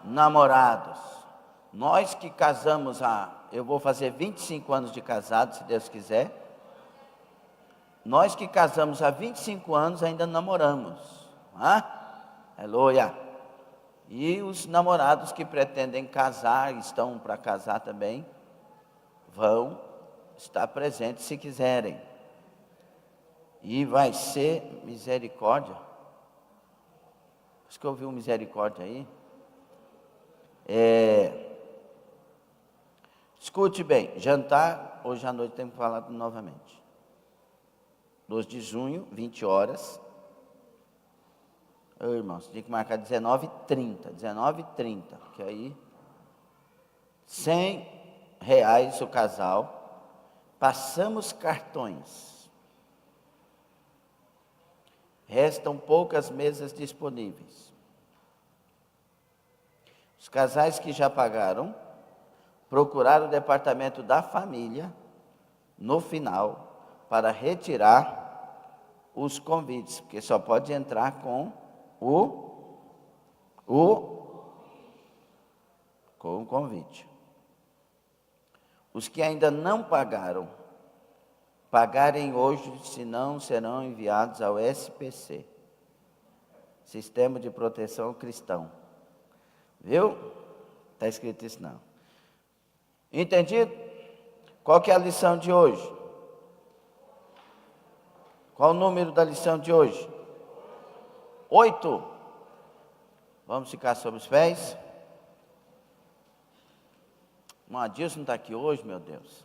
namorados. Nós que casamos eu vou fazer 25 anos de casado, se Deus quiser. Nós que casamos há 25 anos ainda namoramos. Aleluia. E os namorados que pretendem casar, estão para casar também, vão estar presentes se quiserem. E vai ser misericórdia. Acho que eu ouvi um misericórdia aí. Escute bem, jantar, hoje à noite temos falado novamente. 2 de junho, 20 horas. Irmãos, tem que marcar 19h30, 19h30, que aí, R$100 o casal, passamos cartões. Restam poucas mesas disponíveis. Os casais que já pagaram, procuraram o departamento da família, no final, para retirar os convites, porque só pode entrar com com o convite. Os que ainda não pagaram, pagarem hoje, senão serão enviados ao SPC, Sistema de Proteção Cristão. Viu? Está escrito isso não. Entendido? Qual que é a lição de hoje? Qual o número da lição de hoje? 8. Vamos ficar sobre os pés. O Adilson não está aqui hoje, meu Deus.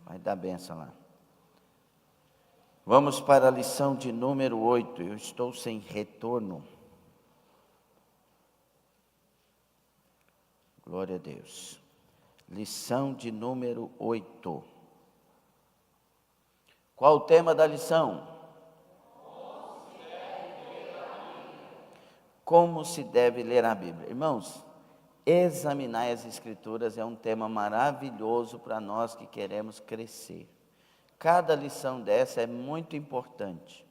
Vai dar benção lá. Vamos para a lição de número 8. Eu estou sem retorno. Glória a Deus. Lição de número 8. Qual o tema da lição? Como se deve ler a Bíblia. Irmãos, examinar as Escrituras é um tema maravilhoso para nós que queremos crescer. Cada lição dessa é muito importante.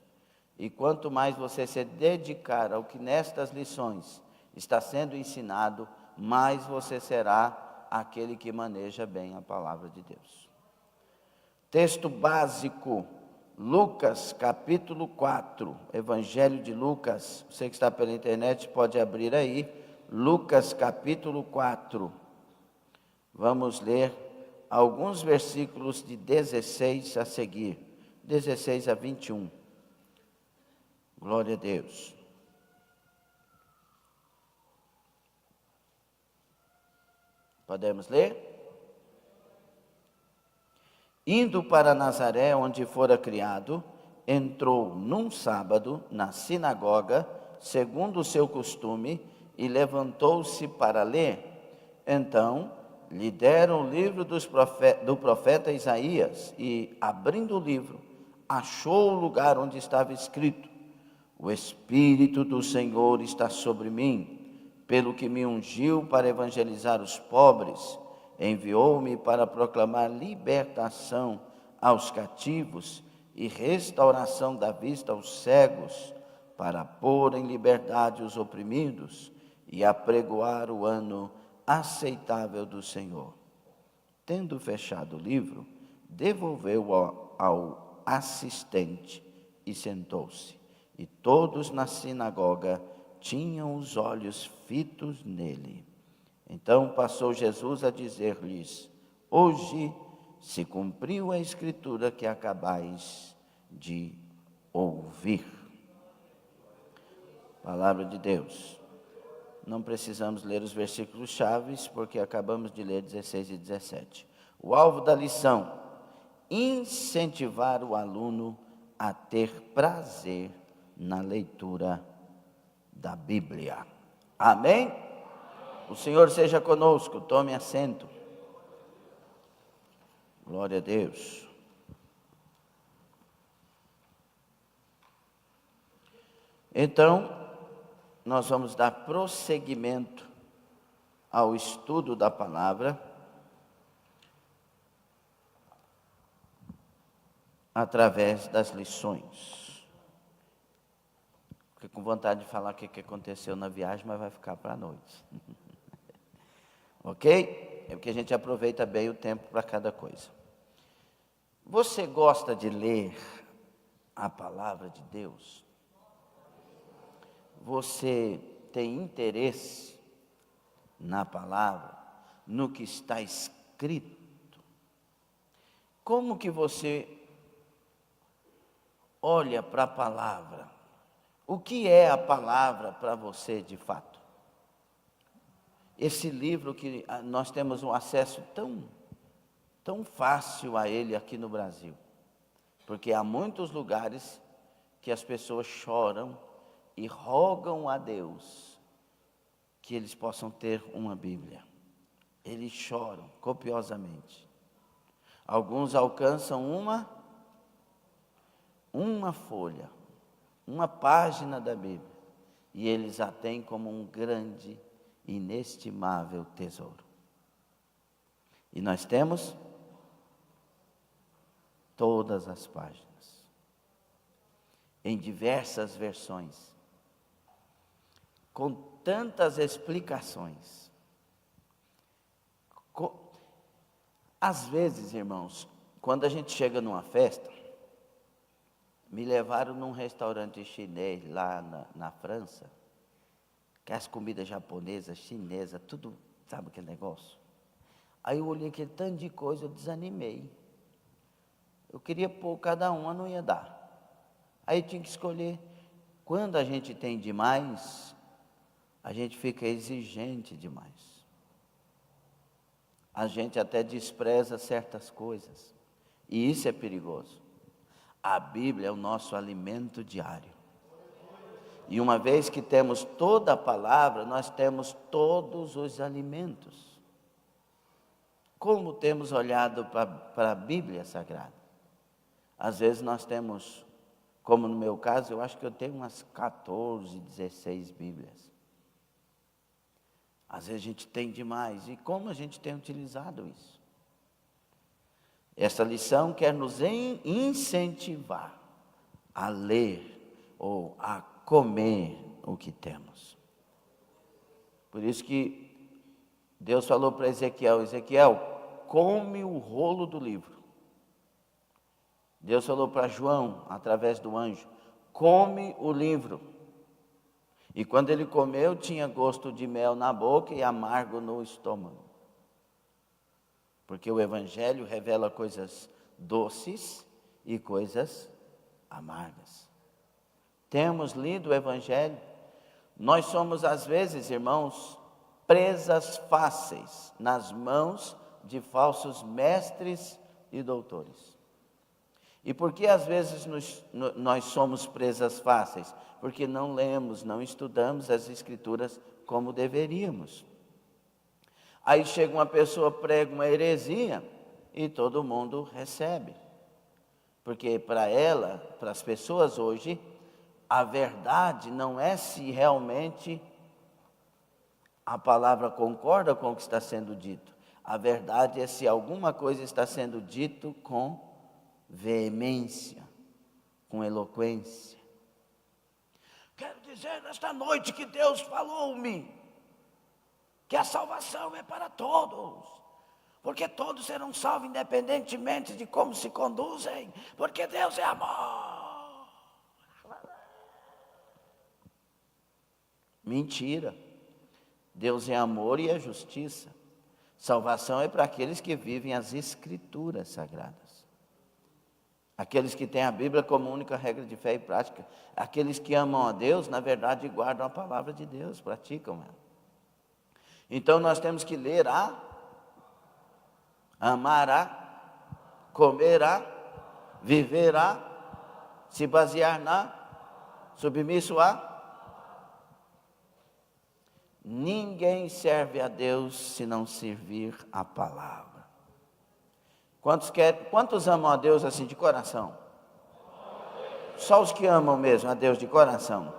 E quanto mais você se dedicar ao que nestas lições está sendo ensinado, mais você será aquele que maneja bem a palavra de Deus. Texto básico, Lucas capítulo 4, Evangelho de Lucas. Você que está pela internet pode abrir aí, Lucas capítulo 4. Vamos ler alguns versículos de 16 a seguir, 16 a 21. Glória a Deus. Podemos ler? Indo para Nazaré, onde fora criado, entrou num sábado na sinagoga, segundo o seu costume, e levantou-se para ler. Então, lhe deram o livro do profeta Isaías, e, abrindo o livro, achou o lugar onde estava escrito: O Espírito do Senhor está sobre mim, pelo que me ungiu para evangelizar os pobres, enviou-me para proclamar libertação aos cativos e restauração da vista aos cegos, para pôr em liberdade os oprimidos e apregoar o ano aceitável do Senhor. Tendo fechado o livro, devolveu-o ao assistente e sentou-se. E todos na sinagoga tinham os olhos fitos nele. Então passou Jesus a dizer-lhes: Hoje se cumpriu a escritura que acabais de ouvir. Palavra de Deus. Não precisamos ler os versículos chaves, porque acabamos de ler 16 e 17. O alvo da lição: incentivar o aluno a ter prazer na leitura da Bíblia. Amém? O Senhor seja conosco, tome assento. Glória a Deus. Então, nós vamos dar prosseguimento ao estudo da palavra, através das lições. Fiquei com vontade de falar o que aconteceu na viagem, mas vai ficar para a noite. Ok? É porque a gente aproveita bem o tempo para cada coisa. Você gosta de ler a palavra de Deus? Você tem interesse na palavra, no que está escrito? Como que você olha para a palavra? O que é a palavra para você de fato? Esse livro que nós temos um acesso tão fácil a ele aqui no Brasil, porque há muitos lugares que as pessoas choram e rogam a Deus que eles possam ter uma Bíblia. Eles choram copiosamente. Alguns alcançam uma folha, uma página da Bíblia, e eles a têm como um grande, inestimável tesouro. E nós temos todas as páginas, em diversas versões, com tantas explicações. Às vezes, irmãos, quando a gente chega numa festa, me levaram num restaurante chinês lá na França, que as comidas japonesas, chinesas, tudo, sabe aquele negócio? Aí eu olhei aquele tanto de coisa, eu desanimei. Eu queria pôr cada uma, não ia dar. Aí tinha que escolher. Quando a gente tem demais, a gente fica exigente demais. A gente até despreza certas coisas, e isso é perigoso. A Bíblia é o nosso alimento diário, e uma vez que temos toda a palavra, nós temos todos os alimentos. Como temos olhado para a Bíblia Sagrada? Às vezes nós temos, como no meu caso, eu acho que eu tenho umas 14, 16 Bíblias. Às vezes a gente tem demais, e como a gente tem utilizado isso? Essa lição quer nos incentivar a ler ou a comer o que temos. Por isso que Deus falou para Ezequiel: Ezequiel, come o rolo do livro. Deus falou para João, através do anjo: come o livro. E quando ele comeu, tinha gosto de mel na boca e amargo no estômago. Porque o Evangelho revela coisas doces e coisas amargas. Temos lido o Evangelho. Nós somos, às vezes, irmãos, presas fáceis nas mãos de falsos mestres e doutores. E por que às vezes nós somos presas fáceis? Porque não lemos, não estudamos as Escrituras como deveríamos. Aí chega uma pessoa, prega uma heresia e todo mundo recebe. Porque para as pessoas hoje, a verdade não é se realmente a palavra concorda com o que está sendo dito. A verdade é se alguma coisa está sendo dito com veemência, com eloquência. Quero dizer nesta noite que Deus falou-me que a salvação é para todos, porque todos serão salvos independentemente de como se conduzem, porque Deus é amor. Mentira. Deus é amor e é justiça. Salvação é para aqueles que vivem as Escrituras Sagradas. Aqueles que têm a Bíblia como única regra de fé e prática. Aqueles que amam a Deus, na verdade, guardam a palavra de Deus, praticam ela. Então nós temos que ler amar comer viver se basear submisso Ninguém serve a Deus se não servir a palavra. Quantos amam a Deus assim de coração? Só os que amam mesmo a Deus de coração.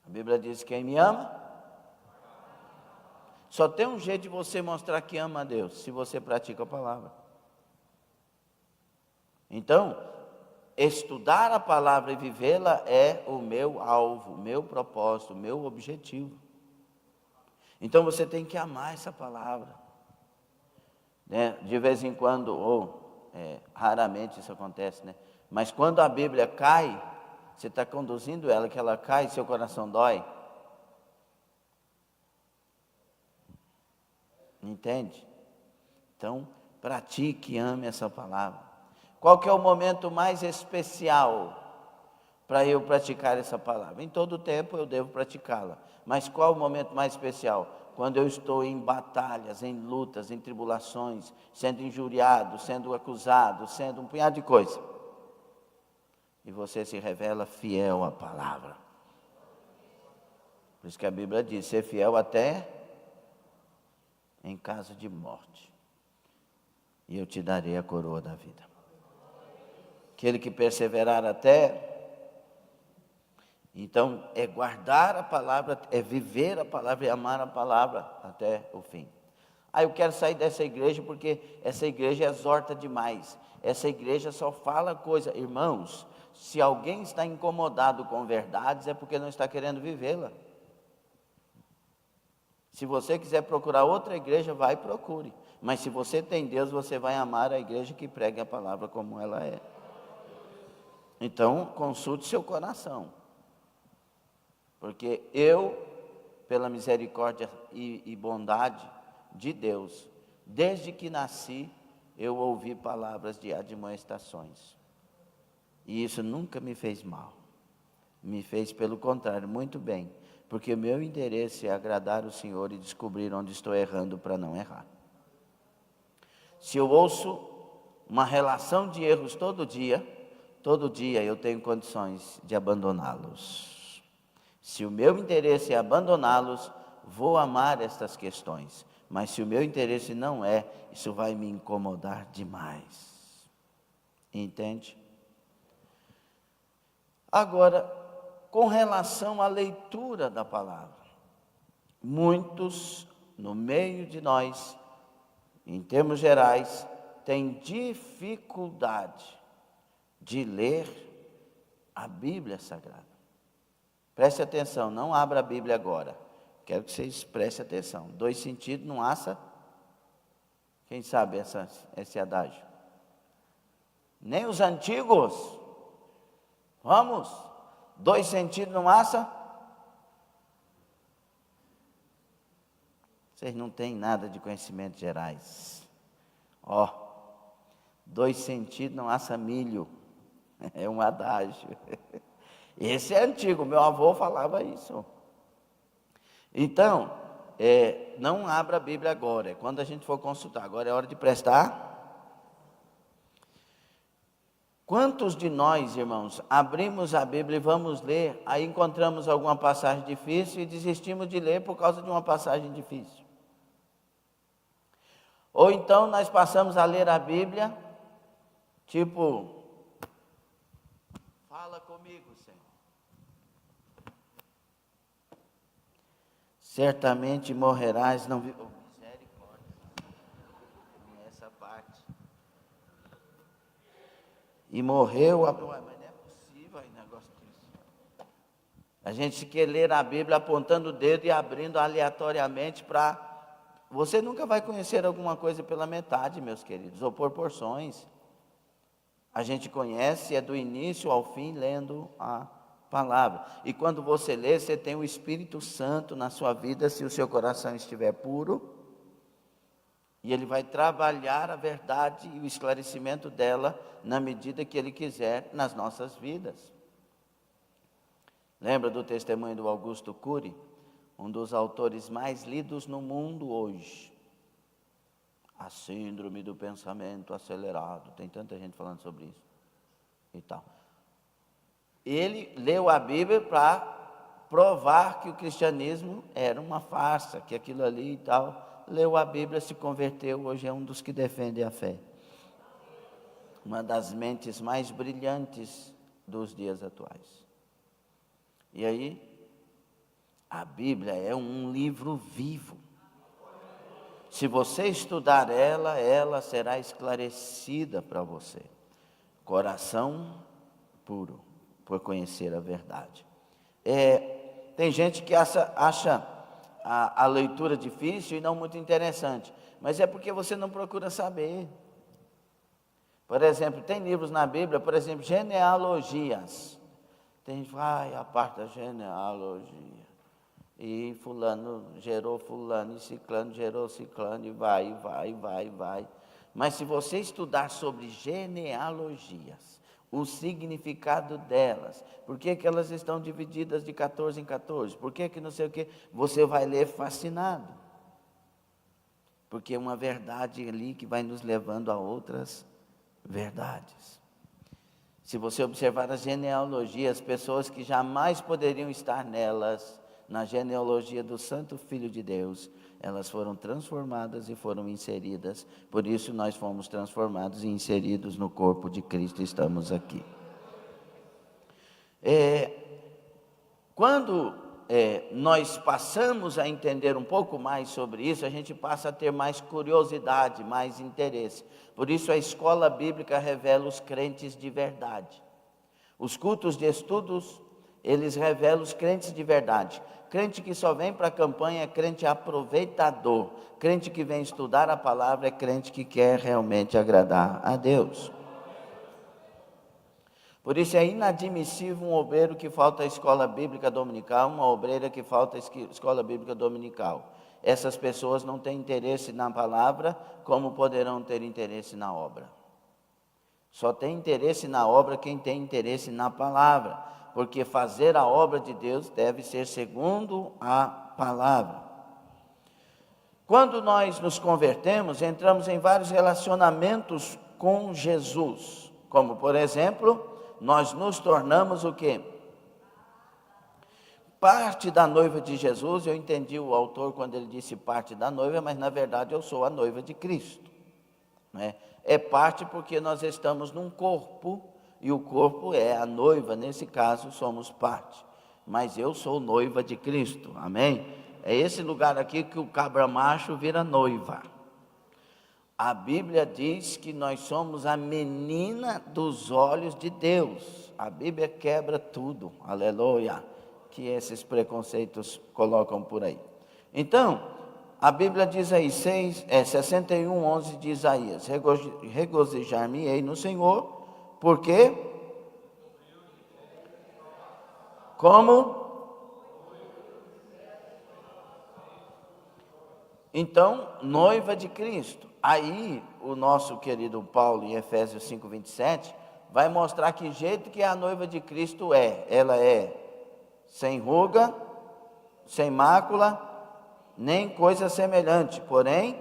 A Bíblia diz: quem me ama, só tem um jeito de você mostrar que ama a Deus, se você pratica a palavra. Então, estudar a palavra e vivê-la é o meu alvo, o meu propósito, o meu objetivo. Então você tem que amar essa palavra, né? De vez em quando, raramente isso acontece, né? Mas quando a Bíblia cai, você está conduzindo ela, que ela cai, seu coração dói. Entende? Então, pratique e ame essa palavra. Qual que é o momento mais especial para eu praticar essa palavra? Em todo tempo eu devo praticá-la. Mas qual o momento mais especial? Quando eu estou em batalhas, em lutas, em tribulações, sendo injuriado, sendo acusado, sendo um punhado de coisa. E você se revela fiel à palavra. Por isso que a Bíblia diz, ser fiel até em caso de morte. E eu te darei a coroa da vida. Aquele que perseverar até... Então, é guardar a palavra, é viver a palavra e amar a palavra até o fim. Eu quero sair dessa igreja porque essa igreja exorta demais. Essa igreja só fala coisa. Irmãos, se alguém está incomodado com verdades, é porque não está querendo vivê-la. Se você quiser procurar outra igreja, vai e procure. Mas se você tem Deus, você vai amar a igreja que prega a palavra como ela é. Então, consulte seu coração. Porque eu, pela misericórdia e bondade de Deus, desde que nasci, eu ouvi palavras de admoestações. E isso nunca me fez mal. Me fez, pelo contrário, muito bem. Porque o meu interesse é agradar o Senhor e descobrir onde estou errando para não errar. Se eu ouço uma relação de erros todo dia eu tenho condições de abandoná-los. Se o meu interesse é abandoná-los, vou amar estas questões. Mas se o meu interesse não é, isso vai me incomodar demais. Entende? Agora, com relação à leitura da palavra, muitos no meio de nós, em termos gerais, têm dificuldade de ler a Bíblia Sagrada. Preste atenção, não abra a Bíblia agora. Quero que vocês prestem atenção. 2 sentidos não assa. Quem sabe esse adágio? Nem os antigos. Vamos. 2 sentidos não assa. Vocês não têm nada de conhecimentos gerais. 2 sentidos não assa milho. É um adágio. Esse é antigo, meu avô falava isso. Então, não abra a Bíblia agora, é quando a gente for consultar. Agora é hora de prestar. Quantos de nós, irmãos, abrimos a Bíblia e vamos ler, aí encontramos alguma passagem difícil e desistimos de ler por causa de uma passagem difícil? Ou então nós passamos a ler a Bíblia, tipo... Fala comigo, Senhor. Certamente morrerás, não vi... misericórdia. Essa parte. E morreu, mas não é possível aí negócio disso. A gente quer ler a Bíblia apontando o dedo e abrindo aleatoriamente para... Você nunca vai conhecer alguma coisa pela metade, meus queridos, ou por porções. A gente conhece, é do início ao fim, lendo a palavra. E quando você lê, você tem o Espírito Santo na sua vida, se o seu coração estiver puro. E ele vai trabalhar a verdade e o esclarecimento dela, na medida que ele quiser, nas nossas vidas. Lembra do testemunho do Augusto Cury? Um dos autores mais lidos no mundo hoje. A síndrome do pensamento acelerado. Tem tanta gente falando sobre isso e tal. Ele leu a Bíblia para provar que o cristianismo era uma farsa, que aquilo ali e tal. Leu a Bíblia, se converteu, hoje é um dos que defende a fé. Uma das mentes mais brilhantes dos dias atuais. E aí, a Bíblia é um livro vivo. Se você estudar ela será esclarecida para você. Coração puro, por conhecer a verdade. Tem gente que acha a leitura difícil e não muito interessante, mas é porque você não procura saber. Por exemplo, tem livros na Bíblia, por exemplo, genealogias. Tem gente que fala, a parte da genealogia. E fulano gerou fulano, e ciclano gerou ciclano, e vai. Mas se você estudar sobre genealogias, o significado delas, por que elas estão divididas de 14 em 14, por que não sei o que, você vai ler fascinado. Porque é uma verdade ali que vai nos levando a outras verdades. Se você observar as genealogias, pessoas que jamais poderiam estar nelas, na genealogia do Santo Filho de Deus, elas foram transformadas e foram inseridas. Por isso nós fomos transformados e inseridos no corpo de Cristo e estamos aqui. Quando nós passamos a entender um pouco mais sobre isso, a gente passa a ter mais curiosidade, mais interesse. Por isso a escola bíblica revela os crentes de verdade. Os cultos de estudos, eles revelam os crentes de verdade. Crente que só vem para a campanha é crente aproveitador. Crente que vem estudar a palavra é crente que quer realmente agradar a Deus. Por isso é inadmissível um obreiro que falta a escola bíblica dominical, uma obreira que falta a escola bíblica dominical. Essas pessoas não têm interesse na palavra, como poderão ter interesse na obra? Só tem interesse na obra quem tem interesse na palavra, porque fazer a obra de Deus deve ser segundo a palavra. Quando nós nos convertemos, entramos em vários relacionamentos com Jesus, como por exemplo, nós nos tornamos o quê? Parte da noiva de Jesus. Eu entendi o autor quando ele disse parte da noiva, mas na verdade eu sou a noiva de Cristo, né? É parte porque nós estamos num corpo, e o corpo é a noiva, nesse caso somos parte, mas eu sou noiva de Cristo, amém? É esse lugar aqui que o cabra macho vira noiva. A Bíblia diz que nós somos a menina dos olhos de Deus. A Bíblia quebra tudo, aleluia, que esses preconceitos colocam por aí. Então, a Bíblia diz aí, 61:11 de Isaías, regozijar-me-ei no Senhor, porque, como? Então, noiva de Cristo. Aí, o nosso querido Paulo, em Efésios 5:27, vai mostrar que jeito que a noiva de Cristo é. Ela é sem ruga, sem mácula, nem coisa semelhante, porém,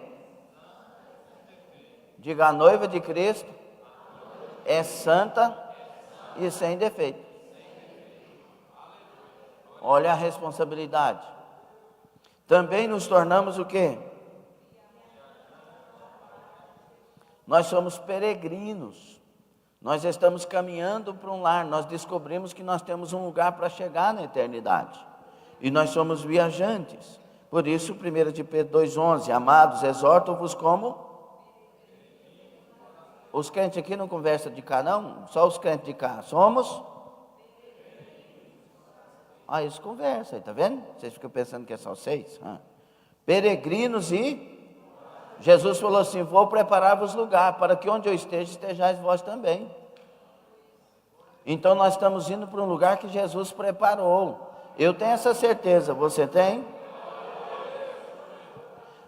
diga, a noiva de Cristo é santa e sem defeito. Olha a responsabilidade. Também nos tornamos o quê? Nós somos peregrinos. Nós estamos caminhando para um lar. Nós descobrimos que nós temos um lugar para chegar na eternidade. E nós somos viajantes. Por isso, 1 de Pedro 2:11, amados, exorto-vos como? Os crentes aqui não conversam de cá não? Só os crentes de cá. Somos? Eles conversam, está vendo? Vocês ficam pensando que é só vocês? Peregrinos e... Jesus falou assim, vou preparar-vos lugar, para que onde eu esteja, estejais vós também. Então nós estamos indo para um lugar que Jesus preparou. Eu tenho essa certeza, você tem?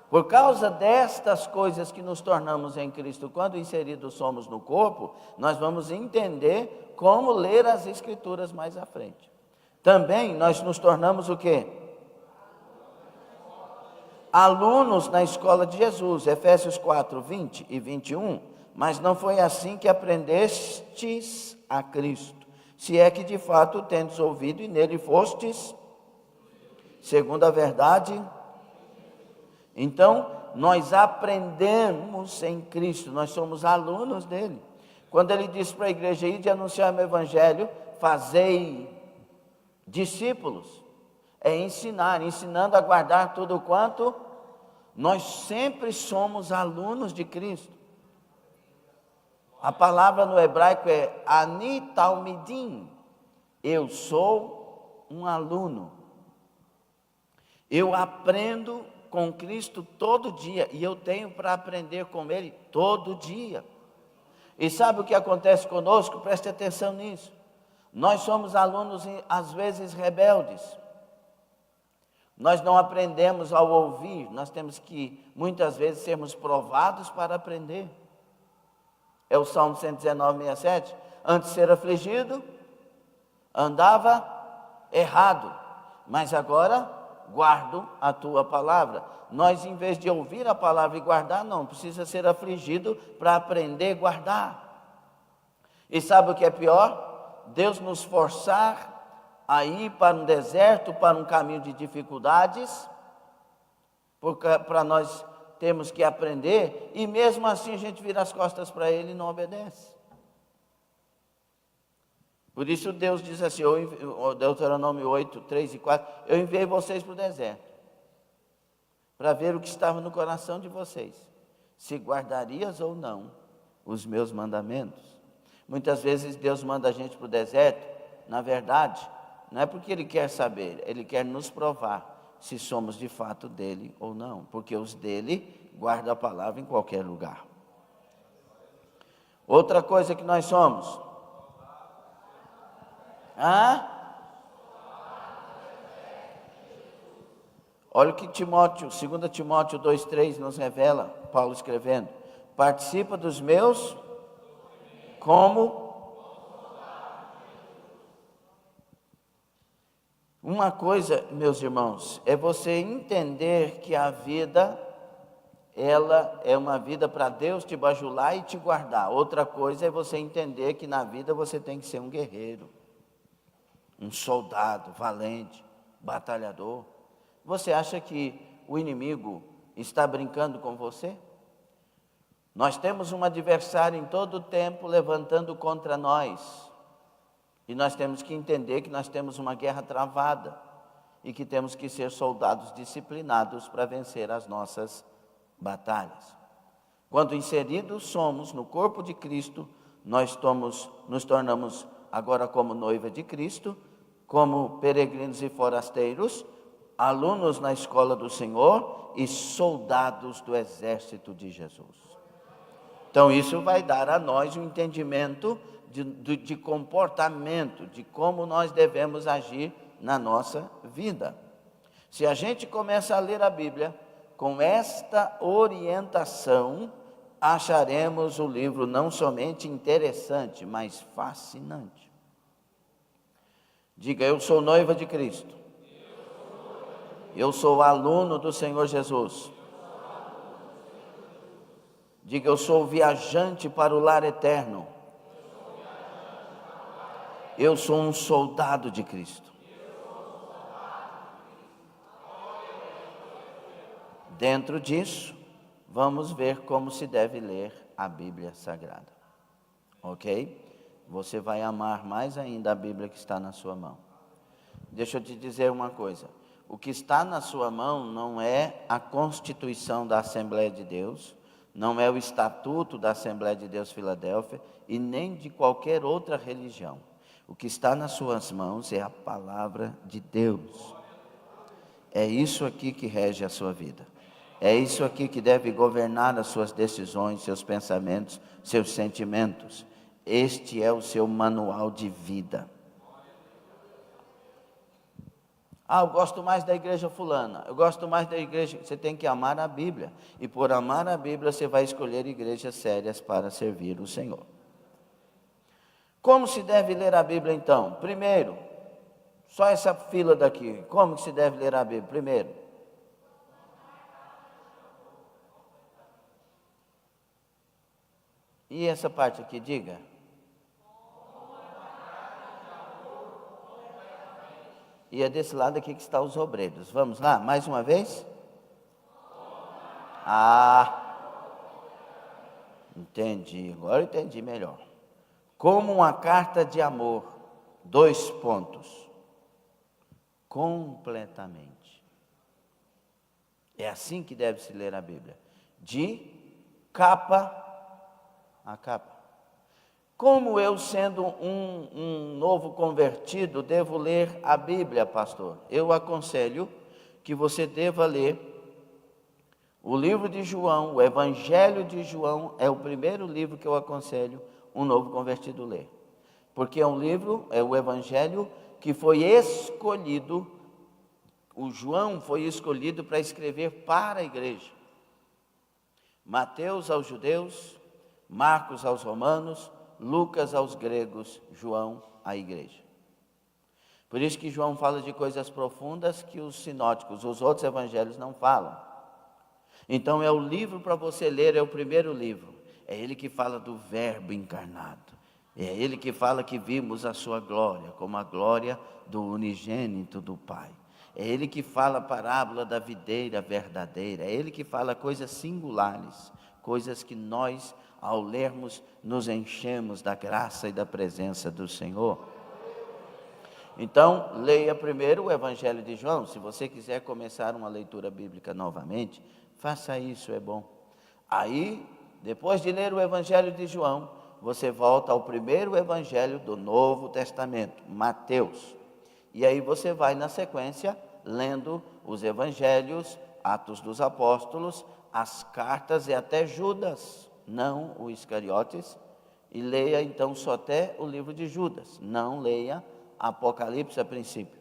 Por causa destas coisas que nos tornamos em Cristo, quando inseridos somos no corpo, nós vamos entender como ler as Escrituras mais à frente. Também nós nos tornamos o quê? Alunos na escola de Jesus, Efésios 4:20 e 21, mas não foi assim que aprendestes a Cristo, se é que de fato tendes ouvido e nele fostes, segundo a verdade. Então, nós aprendemos em Cristo, nós somos alunos dele. Quando ele disse para a igreja ir de anunciar o evangelho, fazei discípulos, é ensinar, ensinando a guardar tudo quanto, nós sempre somos alunos de Cristo. A palavra no hebraico é ani talmidim. Eu sou um aluno. Eu aprendo com Cristo todo dia e eu tenho para aprender com Ele todo dia. E sabe o que acontece conosco? Preste atenção nisso. Nós somos alunos, às vezes, rebeldes. Nós não aprendemos ao ouvir, nós temos que, muitas vezes, sermos provados para aprender. É o Salmo 119, 67. Antes de ser afligido, andava errado, mas agora guardo a tua palavra. Nós, em vez de ouvir a palavra e guardar, não, precisa ser afligido para aprender a guardar. E sabe o que é pior? Deus nos forçar a ir para um deserto, para um caminho de dificuldades, para nós termos que aprender, e mesmo assim a gente vira as costas para Ele e não obedece. Por isso Deus diz assim, Deuteronômio 8, 3 e 4, eu enviei vocês para o deserto, para ver o que estava no coração de vocês, se guardarias ou não os meus mandamentos. Muitas vezes Deus manda a gente para o deserto, na verdade, não é porque Ele quer saber, Ele quer nos provar se somos de fato dEle ou não, porque os dEle guardam a palavra em qualquer lugar. Outra coisa que nós somos, olha o que Timóteo, 2 Timóteo 2,3 nos revela, Paulo escrevendo, participa dos meus como uma coisa, meus irmãos, é você entender que a vida, ela é uma vida para Deus te bajular e te guardar. Outra coisa é você entender que na vida você tem que ser um guerreiro, um soldado valente, batalhador. Você acha que o inimigo está brincando com você? Nós temos um adversário em todo o tempo levantando contra nós. E nós temos que entender que nós temos uma guerra travada e que temos que ser soldados disciplinados para vencer as nossas batalhas. Quando inseridos somos no corpo de Cristo, nós nos tornamos agora como noiva de Cristo, como peregrinos e forasteiros, alunos na escola do Senhor e soldados do exército de Jesus. Então isso vai dar a nós um entendimento de comportamento, de como nós devemos agir na nossa vida. Se a gente começa a ler a Bíblia com esta orientação, acharemos o livro não somente interessante, mas fascinante. Diga, eu sou noiva de Cristo. Eu sou aluno do Senhor Jesus. Diga, eu sou viajante para o lar eterno. Eu sou um soldado de Cristo. Dentro disso, vamos ver como se deve ler a Bíblia Sagrada. Ok? Você vai amar mais ainda a Bíblia que está na sua mão. Deixa eu te dizer uma coisa. O que está na sua mão não é a Constituição da Assembleia de Deus, não é o Estatuto da Assembleia de Deus Filadélfia e nem de qualquer outra religião. O que está nas suas mãos é a palavra de Deus. É isso aqui que rege a sua vida. É isso aqui que deve governar as suas decisões, seus pensamentos, seus sentimentos. Este é o seu manual de vida. Eu gosto mais da igreja fulana, eu gosto mais da igreja. Você tem que amar a Bíblia. E por amar a Bíblia, você vai escolher igrejas sérias para servir o Senhor. Como se deve ler a Bíblia então? Primeiro, só essa fila daqui. Como se deve ler a Bíblia? Primeiro. E essa parte aqui, diga. E é desse lado aqui que estão os obreiros. Vamos lá, mais uma vez? Entendi, agora eu entendi melhor. Como uma carta de amor, 2 pontos. Completamente. É assim que deve se ler a Bíblia. De capa a capa. Como eu, sendo um novo convertido, devo ler a Bíblia, pastor? Eu aconselho que você deva ler o livro de João, o Evangelho de João, é o primeiro livro que eu aconselho um novo convertido ler. Porque é um livro, é o Evangelho que foi escolhido, o João foi escolhido para escrever para a igreja. Mateus aos judeus, Marcos aos romanos, Lucas aos gregos, João à igreja. Por isso que João fala de coisas profundas que os sinóticos, os outros evangelhos não falam. Então é o livro para você ler, é o primeiro livro. É ele que fala do verbo encarnado. É ele que fala que vimos a sua glória, como a glória do unigênito do Pai. É ele que fala a parábola da videira verdadeira. É ele que fala coisas singulares, coisas que nós, ao lermos, nos enchemos da graça e da presença do Senhor. Então, leia primeiro o Evangelho de João. Se você quiser começar uma leitura bíblica novamente, faça isso, é bom. Aí, depois de ler o Evangelho de João, você volta ao primeiro Evangelho do Novo Testamento, Mateus. E aí você vai na sequência, lendo os Evangelhos, Atos dos Apóstolos, as cartas e até Judas, não o Iscariotes, e leia então só até o livro de Judas, não leia Apocalipse a princípio.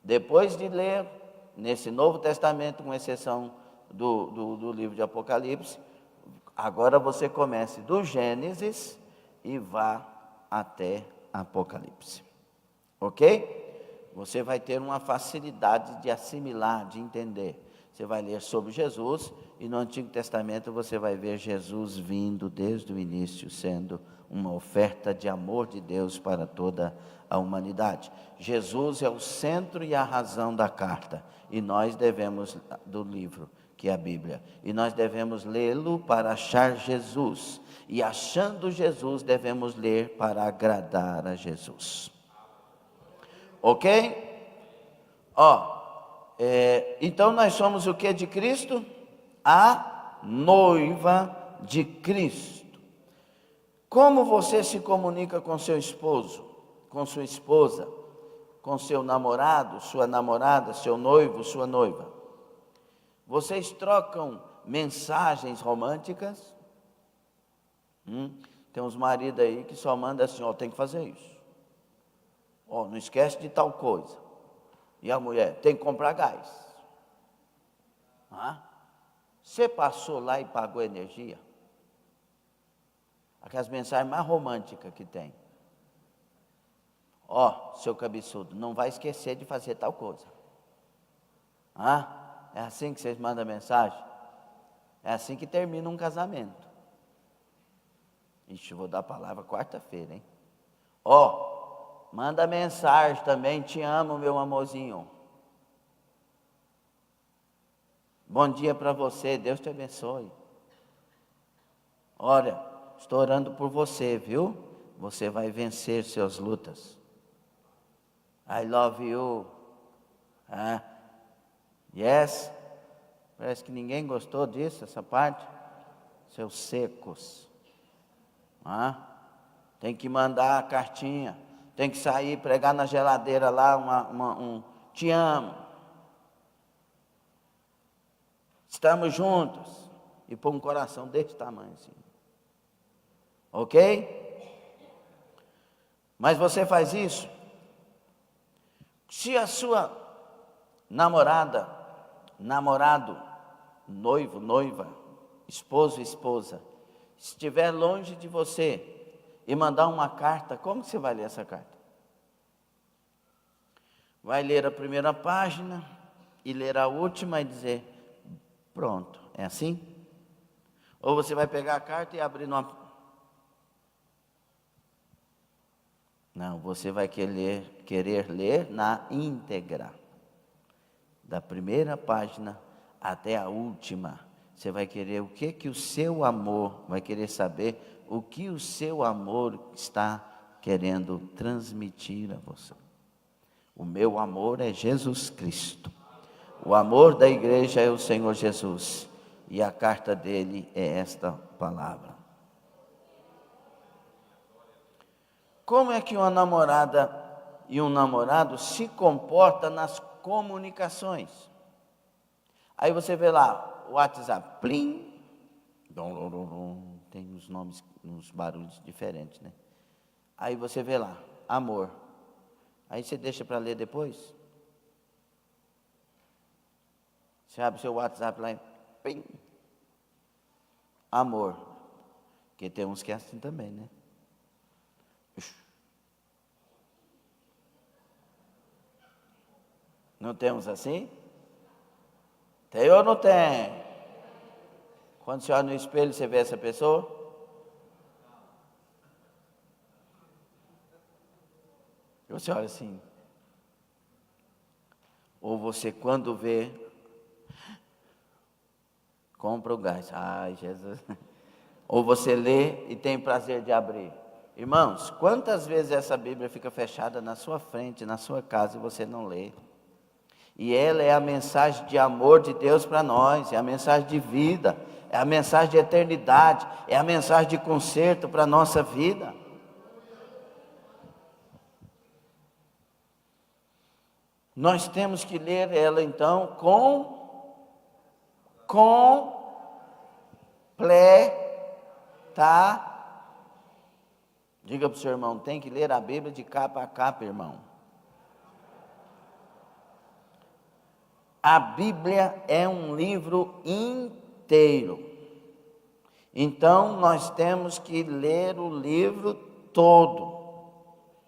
Depois de ler nesse Novo Testamento, com exceção do livro de Apocalipse, agora você comece do Gênesis e vá até Apocalipse. Ok? Você vai ter uma facilidade de assimilar, de entender. Você vai ler sobre Jesus e no Antigo Testamento você vai ver Jesus vindo desde o início, sendo uma oferta de amor de Deus para toda a humanidade. Jesus é o centro e a razão da carta, e nós devemos, do livro, que é a Bíblia, e nós devemos lê-lo para achar Jesus, e achando Jesus devemos ler para agradar a Jesus. Ok? Então nós somos o que de Cristo? A noiva de Cristo. Como você se comunica com seu esposo, com sua esposa, com seu namorado, sua namorada, seu noivo, sua noiva? Vocês trocam mensagens românticas? Tem uns maridos aí que só mandam assim, tem que fazer isso. Não esquece de tal coisa. E a mulher, tem que comprar gás. Você passou lá e pagou energia? Aquelas mensagens mais românticas que tem. Seu cabeçudo, não vai esquecer de fazer tal coisa. É assim que vocês mandam mensagem? É assim que termina um casamento. Ixi, vou dar a palavra quarta-feira, hein? Manda mensagem também, te amo, meu amorzinho. Bom dia para você, Deus te abençoe. Olha, estou orando por você, viu? Você vai vencer suas lutas. I love you. Yes. Parece que ninguém gostou disso, essa parte. Seus secos. Tem que mandar a cartinha. Tem que sair, pregar na geladeira lá um te amo. Estamos juntos. E pôr um coração desse tamanho assim. Ok? Mas você faz isso? Se a sua namorada, namorado, noivo, noiva, esposo, esposa, estiver longe de você e mandar uma carta, como você vai ler essa carta? Vai ler a primeira página e ler a última e dizer, pronto, é assim? Ou você vai pegar a carta e abrir numa... Não, você vai querer ler na íntegra, da primeira página até a última. Você vai querer o que o seu amor, vai querer saber o que o seu amor está querendo transmitir a você. O meu amor é Jesus Cristo. O amor da igreja é o Senhor Jesus. E a carta dele é esta palavra. Como é que uma namorada e um namorado se comportam nas comunicações? Aí você vê lá, o WhatsApp, plim, dom, dom, dom, dom, tem uns nomes, uns barulhos diferentes, né? Aí você vê lá, amor. Aí você deixa para ler depois. Você abre seu WhatsApp lá e plim, amor. Porque tem uns que é assim também, né? Não temos assim? Tem ou não tem? Quando você olha no espelho, você vê essa pessoa? E você olha assim. Ou você, quando vê, compra o gás. Ai, Jesus. Ou você lê e tem prazer de abrir. Irmãos, quantas vezes essa Bíblia fica fechada na sua frente, na sua casa, e você não lê? E ela é a mensagem de amor de Deus para nós, é a mensagem de vida, é a mensagem de eternidade, é a mensagem de conserto para a nossa vida. Nós temos que ler ela então diga para o seu irmão, tem que ler a Bíblia de capa a capa, irmão. A Bíblia é um livro inteiro. Então nós temos que ler o livro todo,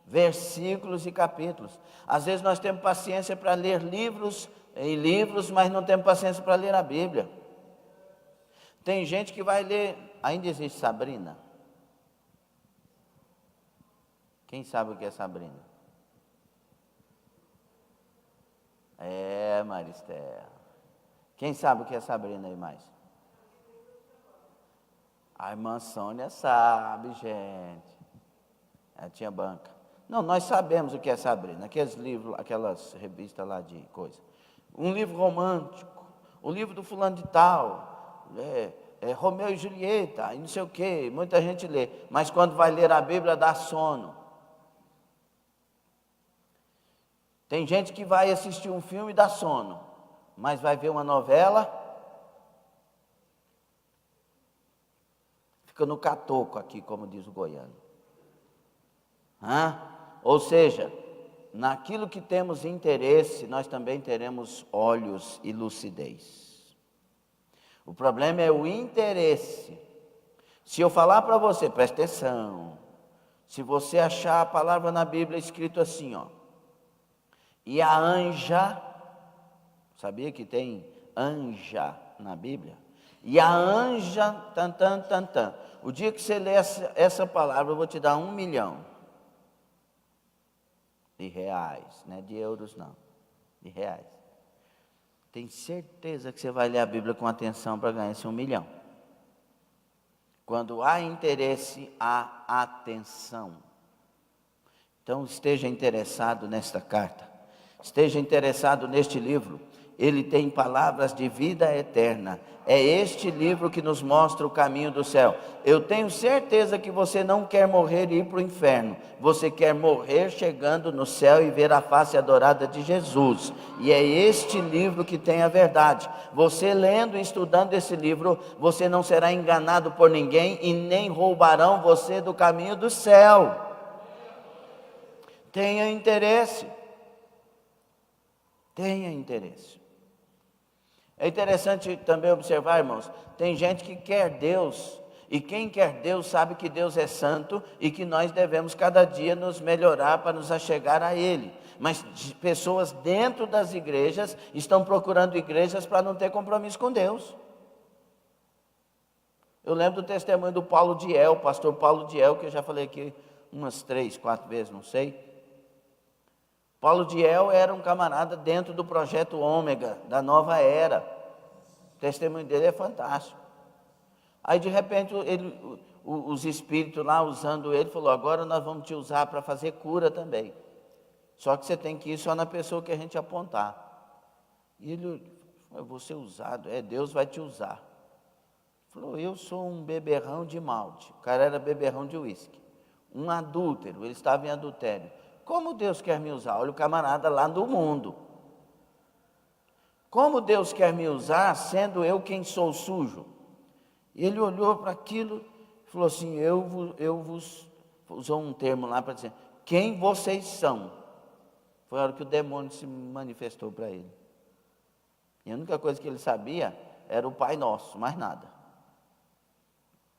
versículos e capítulos. Às vezes nós temos paciência para ler livros e livros, mas não temos paciência para ler a Bíblia. Tem gente que vai ler, ainda existe Sabrina? Quem sabe o que é Sabrina? É, Maristela. Quem sabe o que é Sabrina aí mais? A irmã Sônia sabe, gente. Ela tinha banca. Não, nós sabemos o que é Sabrina. Aqueles livros, aquelas revistas lá de coisa. Um livro romântico. O livro do fulano de tal. Romeu e Julieta, e não sei o quê. Muita gente lê. Mas quando vai ler a Bíblia dá sono. Tem gente que vai assistir um filme e dá sono, mas vai ver uma novela, fica no catoco aqui, como diz o goiano. Ou seja, naquilo que temos interesse, nós também teremos olhos e lucidez. O problema é o interesse. Se eu falar para você, preste atenção, se você achar a palavra na Bíblia escrito assim, ó, e a anja, sabia que tem anja na Bíblia? E a anja, o dia que você lê essa palavra, eu vou te dar 1 milhão de reais, não é de euros não, de reais. Tem certeza que você vai ler a Bíblia com atenção para ganhar esse 1 milhão. Quando há interesse, há atenção. Então esteja interessado nesta carta. Esteja interessado neste livro, ele tem palavras de vida eterna. É este livro que nos mostra o caminho do céu. Eu tenho certeza que você não quer morrer e ir para o inferno. Você quer morrer chegando no céu e ver a face adorada de Jesus. E é este livro que tem a verdade. Você lendo e estudando esse livro, você não será enganado por ninguém e nem roubarão você do caminho do céu. Tenha interesse. Tenha interesse. É interessante também observar, irmãos, tem gente que quer Deus, e quem quer Deus sabe que Deus é santo e que nós devemos cada dia nos melhorar para nos achegar a Ele. Mas pessoas dentro das igrejas estão procurando igrejas para não ter compromisso com Deus. Eu lembro do testemunho do Paulo Diel, pastor Paulo Diel, que eu já falei aqui umas 3, 4 vezes, não sei. Paulo Diel era um camarada dentro do projeto Ômega, da nova era. O testemunho dele é fantástico. Aí de repente os espíritos lá usando ele, falou, agora nós vamos te usar para fazer cura também. Só que você tem que ir só na pessoa que a gente apontar. E ele, eu vou ser usado, Deus vai te usar. Falou, eu sou um beberrão de malte. O cara era beberrão de uísque. um adúltero, ele estava em adultério. Como Deus quer me usar? Olha o camarada lá do mundo. Como Deus quer me usar, sendo eu quem sou sujo? Ele olhou para aquilo e falou assim, usou um termo lá para dizer, quem vocês são? Foi a hora que o demônio se manifestou para ele. E a única coisa que ele sabia era o Pai Nosso, mais nada.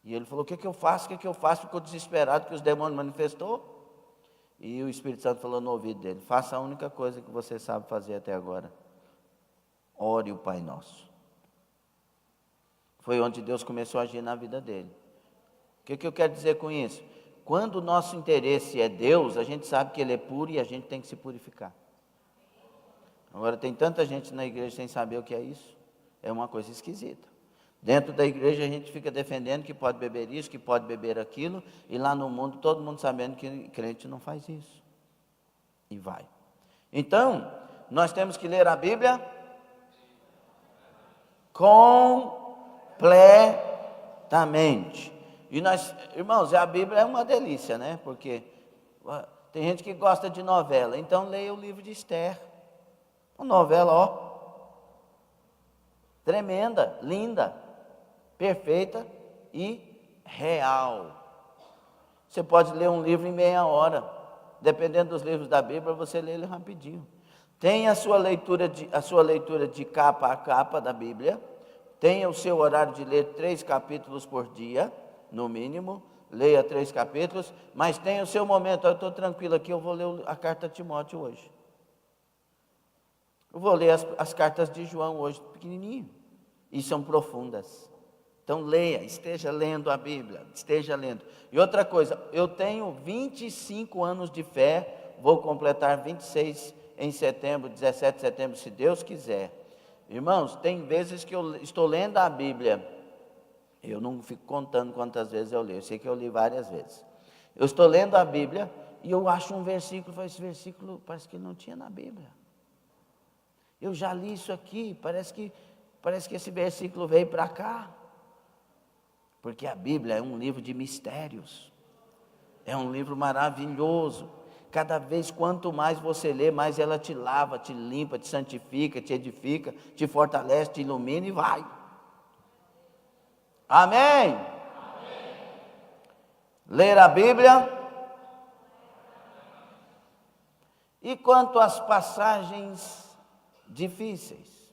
E ele falou, o que eu faço? O que eu faço? Ficou desesperado que os demônios manifestou. E o Espírito Santo falou no ouvido dele, faça a única coisa que você sabe fazer até agora. Ore o Pai Nosso. Foi onde Deus começou a agir na vida dele. O que eu quero dizer com isso? Quando o nosso interesse é Deus, a gente sabe que Ele é puro e a gente tem que se purificar. Agora tem tanta gente na igreja sem saber o que é isso. É uma coisa esquisita. Dentro da igreja a gente fica defendendo que pode beber isso, que pode beber aquilo, e lá no mundo todo mundo sabendo que crente não faz isso. E vai. Então, nós temos que ler a Bíblia completamente. E nós, irmãos, a Bíblia é uma delícia, né? Porque tem gente que gosta de novela, então leia o livro de Esther. Uma novela, ó, tremenda, linda, perfeita e real. Você pode ler um livro em meia hora. Dependendo dos livros da Bíblia, você lê ele rapidinho. Tenha a sua leitura de capa a capa da Bíblia. Tenha o seu horário de ler 3 capítulos por dia, no mínimo. Leia 3 capítulos, mas tenha o seu momento. Eu estou tranquilo aqui, eu vou ler a carta a Timóteo hoje. Eu vou ler as cartas de João hoje, pequenininho. E são profundas. Então leia, esteja lendo a Bíblia, esteja lendo. E outra coisa, eu tenho 25 anos de fé, vou completar 26 em setembro, 17 de setembro, se Deus quiser. Irmãos, tem vezes que eu estou lendo a Bíblia, eu não fico contando quantas vezes eu leio, eu sei que eu li várias vezes. Eu estou lendo a Bíblia e eu acho um versículo, esse versículo parece que não tinha na Bíblia. Eu já li isso aqui, parece que esse versículo veio para cá. Porque a Bíblia é um livro de mistérios. É um livro maravilhoso. Cada vez quanto mais você lê, mais ela te lava, te limpa, te santifica, te edifica, te fortalece, te ilumina e vai. Amém? Amém. Ler a Bíblia. E quanto às passagens difíceis?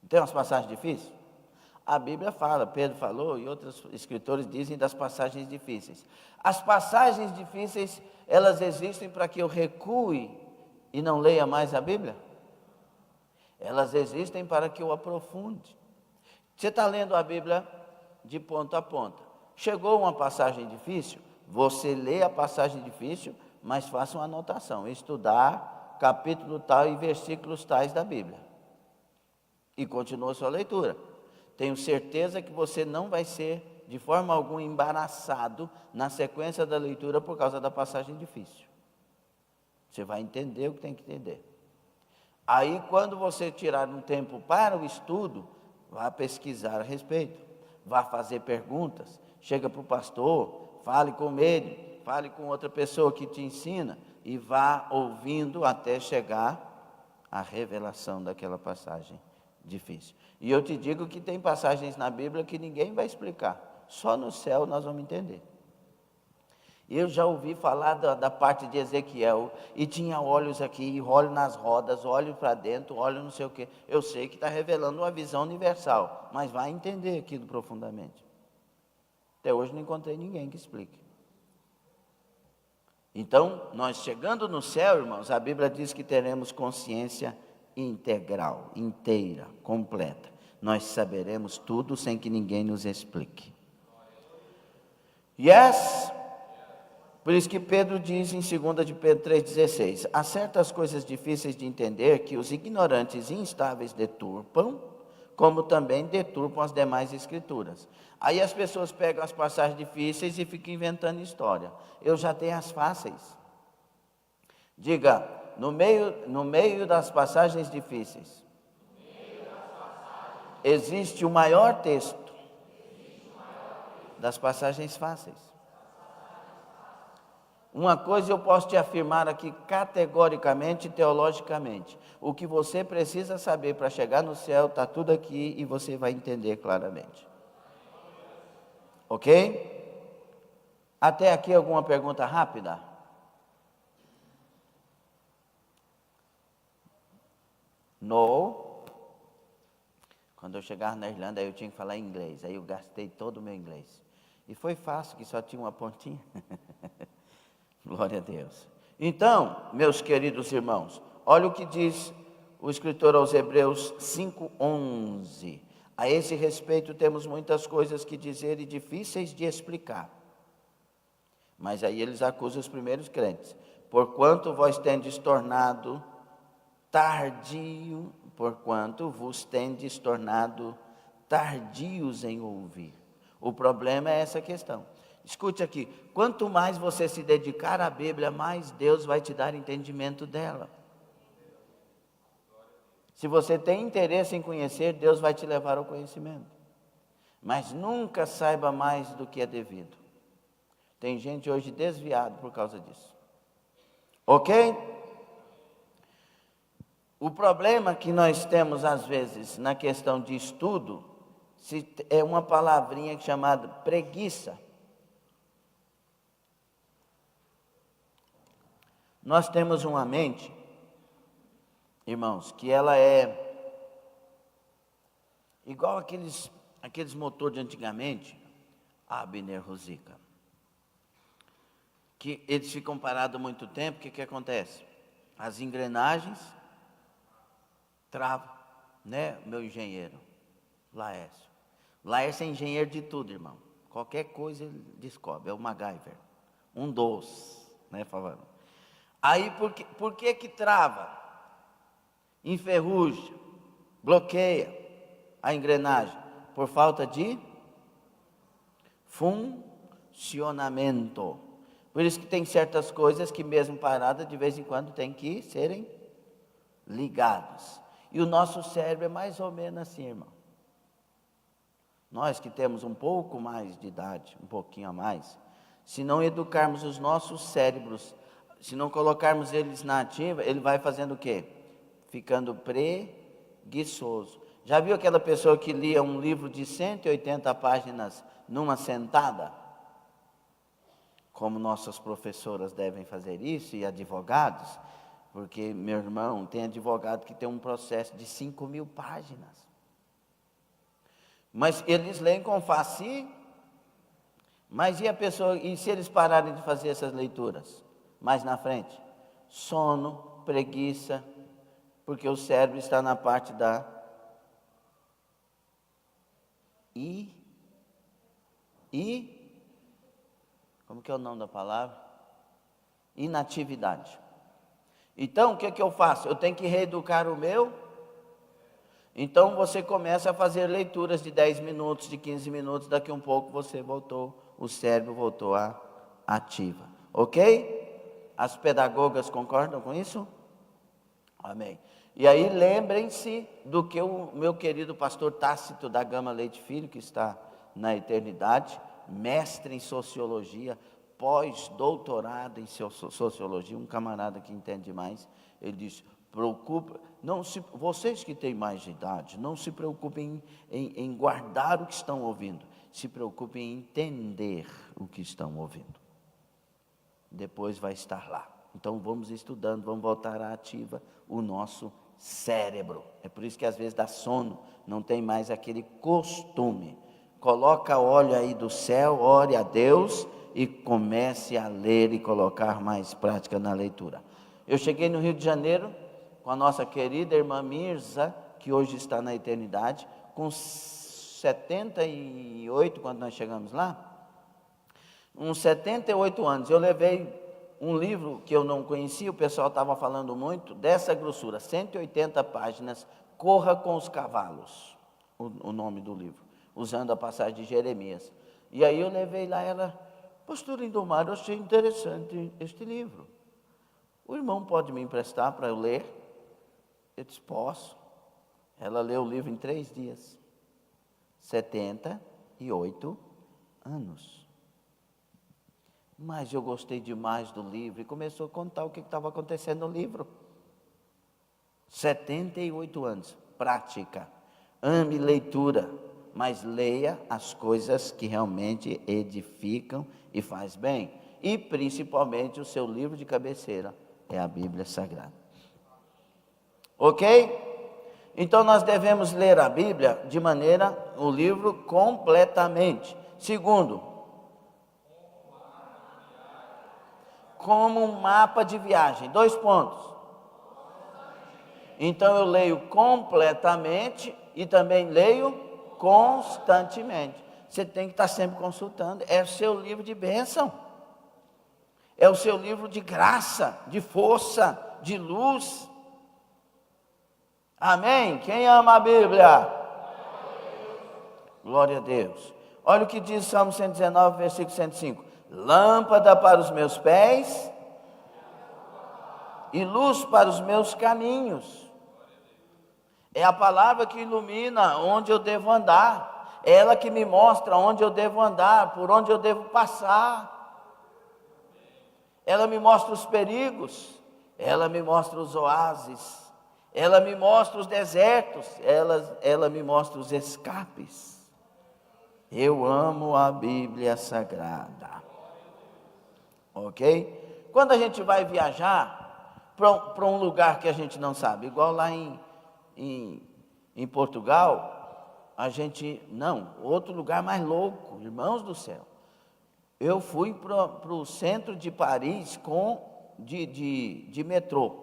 Tem umas passagens difíceis? A Bíblia fala, Pedro falou e outros escritores dizem das passagens difíceis. As passagens difíceis, elas existem para que eu recue e não leia mais a Bíblia? Elas existem para que eu aprofunde. Você está lendo a Bíblia de ponta a ponta. Chegou uma passagem difícil, você lê a passagem difícil, mas faça uma anotação, estudar capítulo tal e versículos tais da Bíblia. E continua a sua leitura. Tenho certeza que você não vai ser, de forma alguma, embaraçado na sequência da leitura por causa da passagem difícil. Você vai entender o que tem que entender. Aí, quando você tirar um tempo para o estudo, vá pesquisar a respeito, vá fazer perguntas, chega para o pastor, fale com ele, fale com outra pessoa que te ensina, e vá ouvindo até chegar à revelação daquela passagem difícil. E eu te digo que tem passagens na Bíblia que ninguém vai explicar, só no céu nós vamos entender. Eu já ouvi falar da parte de Ezequiel, e tinha olhos aqui, olho nas rodas, olho para dentro, olho não sei o quê. Eu sei que está revelando uma visão universal, mas vai entender aquilo profundamente. Até hoje não encontrei ninguém que explique. Então, nós chegando no céu, irmãos, a Bíblia diz que teremos consciência integral, inteira, completa. Nós saberemos tudo sem que ninguém nos explique. Yes? Por isso que Pedro diz em 2 de Pedro 3,16, há certas coisas difíceis de entender que os ignorantes e instáveis deturpam, como também deturpam as demais escrituras. Aí as pessoas pegam as passagens difíceis e ficam inventando história. Eu já tenho as fáceis. Diga, no meio das passagens difíceis, existe o maior texto das passagens fáceis. Uma coisa eu posso te afirmar aqui categoricamente, teologicamente. O que você precisa saber para chegar no céu está tudo aqui e você vai entender claramente. Ok? Até aqui alguma pergunta rápida? No. Quando eu chegava na Irlanda, eu tinha que falar inglês. Aí eu gastei todo o meu inglês. E foi fácil, que só tinha uma pontinha. Glória a Deus. Então, meus queridos irmãos, olha o que diz o escritor aos Hebreus 5:11. A esse respeito temos muitas coisas que dizer e difíceis de explicar. Mas aí eles acusam os primeiros crentes. Porquanto vos tendes tornado tardio, porquanto vos tendes tornado tardios em ouvir. O problema é essa questão. Escute aqui, quanto mais você se dedicar à Bíblia, mais Deus vai te dar entendimento dela. Se você tem interesse em conhecer, Deus vai te levar ao conhecimento. Mas nunca saiba mais do que é devido. Tem gente hoje desviada por causa disso. Ok? O problema que nós temos às vezes na questão de estudo é uma palavrinha chamada preguiça. Nós temos uma mente, irmãos, que ela é igual aqueles motores de antigamente, Abner Rosica, que eles ficam parados muito tempo. O que acontece? As engrenagens travam, né? Meu engenheiro, Laércio. Laércio é engenheiro de tudo, irmão. Qualquer coisa ele descobre, é o MacGyver. Um doce, né, falando. Aí por que trava? Enferruja, bloqueia a engrenagem? Por falta de funcionamento. Por isso que tem certas coisas que mesmo paradas, de vez em quando tem que serem ligadas. E o nosso cérebro é mais ou menos assim, irmão. Nós que temos um pouco mais de idade, um pouquinho a mais, se não educarmos os nossos cérebros, se não colocarmos eles na ativa, ele vai fazendo o quê? Ficando preguiçoso. Já viu aquela pessoa que lia um livro de 180 páginas numa sentada? Como nossas professoras devem fazer isso, e advogados, porque, meu irmão, tem advogado que tem um processo de 5.000 páginas. Mas eles leem com facinho. Mas e a pessoa, e se eles pararem de fazer essas leituras? Mais na frente? Sono, preguiça, porque o cérebro está na parte da como que é o nome da palavra? Inatividade. Então, o que eu faço? Eu tenho que reeducar o meu. Então, você começa a fazer leituras de 10 minutos, de 15 minutos, daqui um pouco você voltou, o cérebro voltou à ativa. Ok? As pedagogas concordam com isso? Amém. E aí, lembrem-se do que o meu querido pastor Tácito da Gama Leite Filho, que está na eternidade, mestre em sociologia, pós-doutorado em sociologia, um camarada que entende mais, ele diz: vocês que têm mais de idade, não se preocupem em guardar o que estão ouvindo, se preocupem em entender o que estão ouvindo. Depois vai estar lá. Então vamos estudando, vamos voltar à ativa o nosso cérebro. É por isso que às vezes dá sono, não tem mais aquele costume. Coloca óleo aí do céu, ore a Deus e comece a ler e colocar mais prática na leitura. Eu cheguei no Rio de Janeiro com a nossa querida irmã Mirza, que hoje está na eternidade, com 78, quando nós chegamos lá, uns 78 anos. Eu levei um livro que eu não conhecia, o pessoal estava falando muito, dessa grossura, 180 páginas, Corra com os Cavalos, o nome do livro, usando a passagem de Jeremias. E aí eu levei lá ela: pastor Lindomar, eu achei interessante este livro. O irmão pode me emprestar para eu ler? Eu disse: posso. Ela leu o livro em 3 dias. 78 anos. Mas eu gostei demais do livro. E começou a contar o que estava acontecendo no livro. 78 anos, prática. Ame leitura, mas leia as coisas que realmente edificam e faz bem. E principalmente o seu livro de cabeceira é a Bíblia Sagrada. Ok? Então nós devemos ler a Bíblia de maneira, o livro completamente. Segundo, como um mapa de viagem. 2 pontos. Então eu leio completamente e também leio constantemente. Você tem que estar sempre consultando. É o seu livro de bênção. É o seu livro de graça, de força, de luz. Amém? Quem ama a Bíblia? Glória a Deus. Olha o que diz Salmo 119, versículo 105. Lâmpada para os meus pés e luz para os meus caminhos. É a palavra que ilumina onde eu devo andar. É ela que me mostra onde eu devo andar, por onde eu devo passar. Ela me mostra os perigos, ela me mostra os oásis, ela me mostra os desertos, ela me mostra os escapes. Eu amo a Bíblia Sagrada. Ok? Quando a gente vai viajar para um lugar que a gente não sabe, igual lá em Portugal, outro lugar mais louco, irmãos do céu. Eu fui para o centro de Paris de metrô.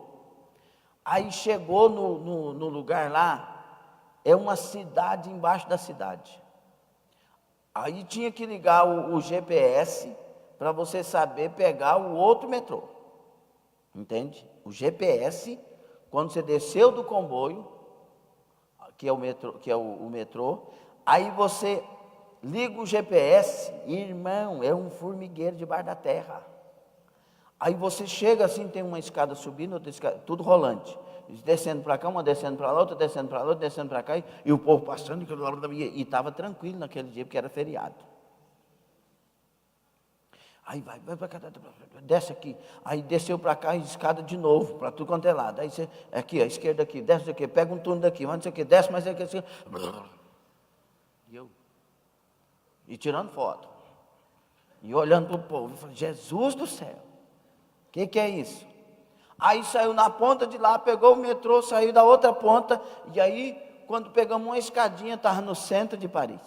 Aí chegou no lugar lá, é uma cidade embaixo da cidade. Aí tinha que ligar o GPS para você saber pegar o outro metrô. Entende? O GPS, quando você desceu do comboio, que é o metrô, aí você liga o GPS, irmão, é um formigueiro debaixo da terra. Aí você chega assim, tem uma escada subindo, outra escada, tudo rolante. Descendo para cá, uma descendo para lá, outra descendo para lá, outra descendo para cá, e o povo passando, e estava tranquilo naquele dia, porque era feriado. Aí vai para cá, desce aqui, aí desceu para cá, escada de novo, para tudo quanto é lado. Aí você, aqui, a esquerda aqui, desce aqui, pega um túnel daqui, mas não sei o que, desce mais aqui, assim, e tirando foto, e olhando para o povo, e falando, Jesus do céu, o que é isso? Aí saiu na ponta de lá, pegou o metrô, saiu da outra ponta, e aí, quando pegamos uma escadinha, estava no centro de Paris.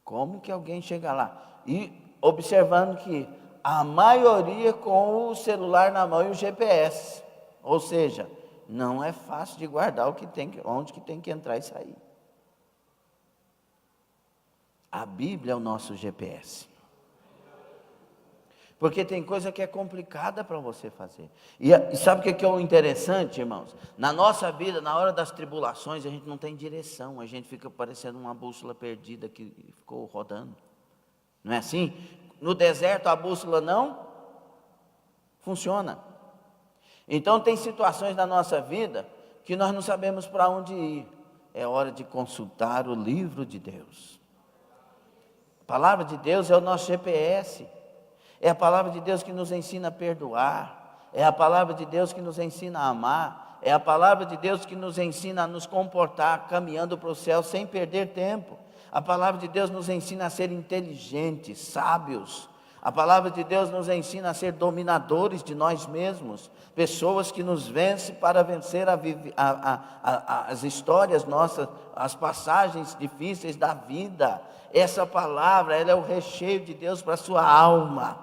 Como que alguém chega lá? E observando que a maioria com o celular na mão e o GPS. Ou seja, não é fácil de guardar onde que tem que entrar e sair. A Bíblia é o nosso GPS. Porque tem coisa que é complicada para você fazer. E sabe o que é o interessante, irmãos? Na nossa vida, na hora das tribulações, a gente não tem direção. A gente fica parecendo uma bússola perdida que ficou rodando. Não é assim? No deserto a bússola não funciona. Então tem situações na nossa vida que nós não sabemos para onde ir. É hora de consultar o livro de Deus. A palavra de Deus é o nosso GPS. É a palavra de Deus que nos ensina a perdoar. É a palavra de Deus que nos ensina a amar. É a palavra de Deus que nos ensina a nos comportar caminhando para o céu sem perder tempo. A palavra de Deus nos ensina a ser inteligentes, sábios. A palavra de Deus nos ensina a ser dominadores de nós mesmos. Pessoas que nos vencem para vencer as histórias nossas, as passagens difíceis da vida. Essa palavra, ela é o recheio de Deus para a sua alma.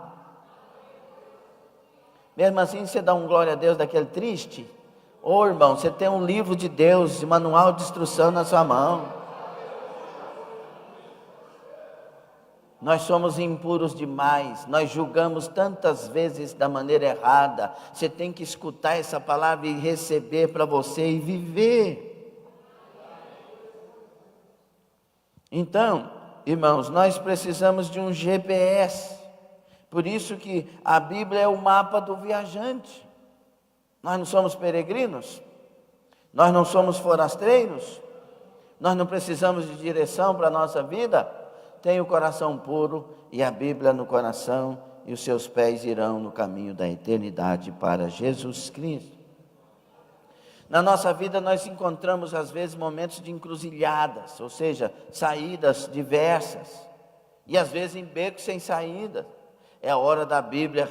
Mesmo assim, você dá um glória a Deus daquele triste? Ô irmão, você tem um livro de Deus, de manual de instrução na sua mão. Nós somos impuros demais, nós julgamos tantas vezes da maneira errada. Você tem que escutar essa palavra e receber para você e viver. Então, irmãos, nós precisamos de um GPS. Por isso que a Bíblia é o mapa do viajante. Nós não somos peregrinos, nós não somos forasteiros, nós não precisamos de direção para a nossa vida. tenha o coração puro e a Bíblia no coração, e os seus pés irão no caminho da eternidade para Jesus Cristo. Na nossa vida nós encontramos às vezes momentos de encruzilhadas, ou seja, saídas diversas, e às vezes em becos sem saída. É a hora da Bíblia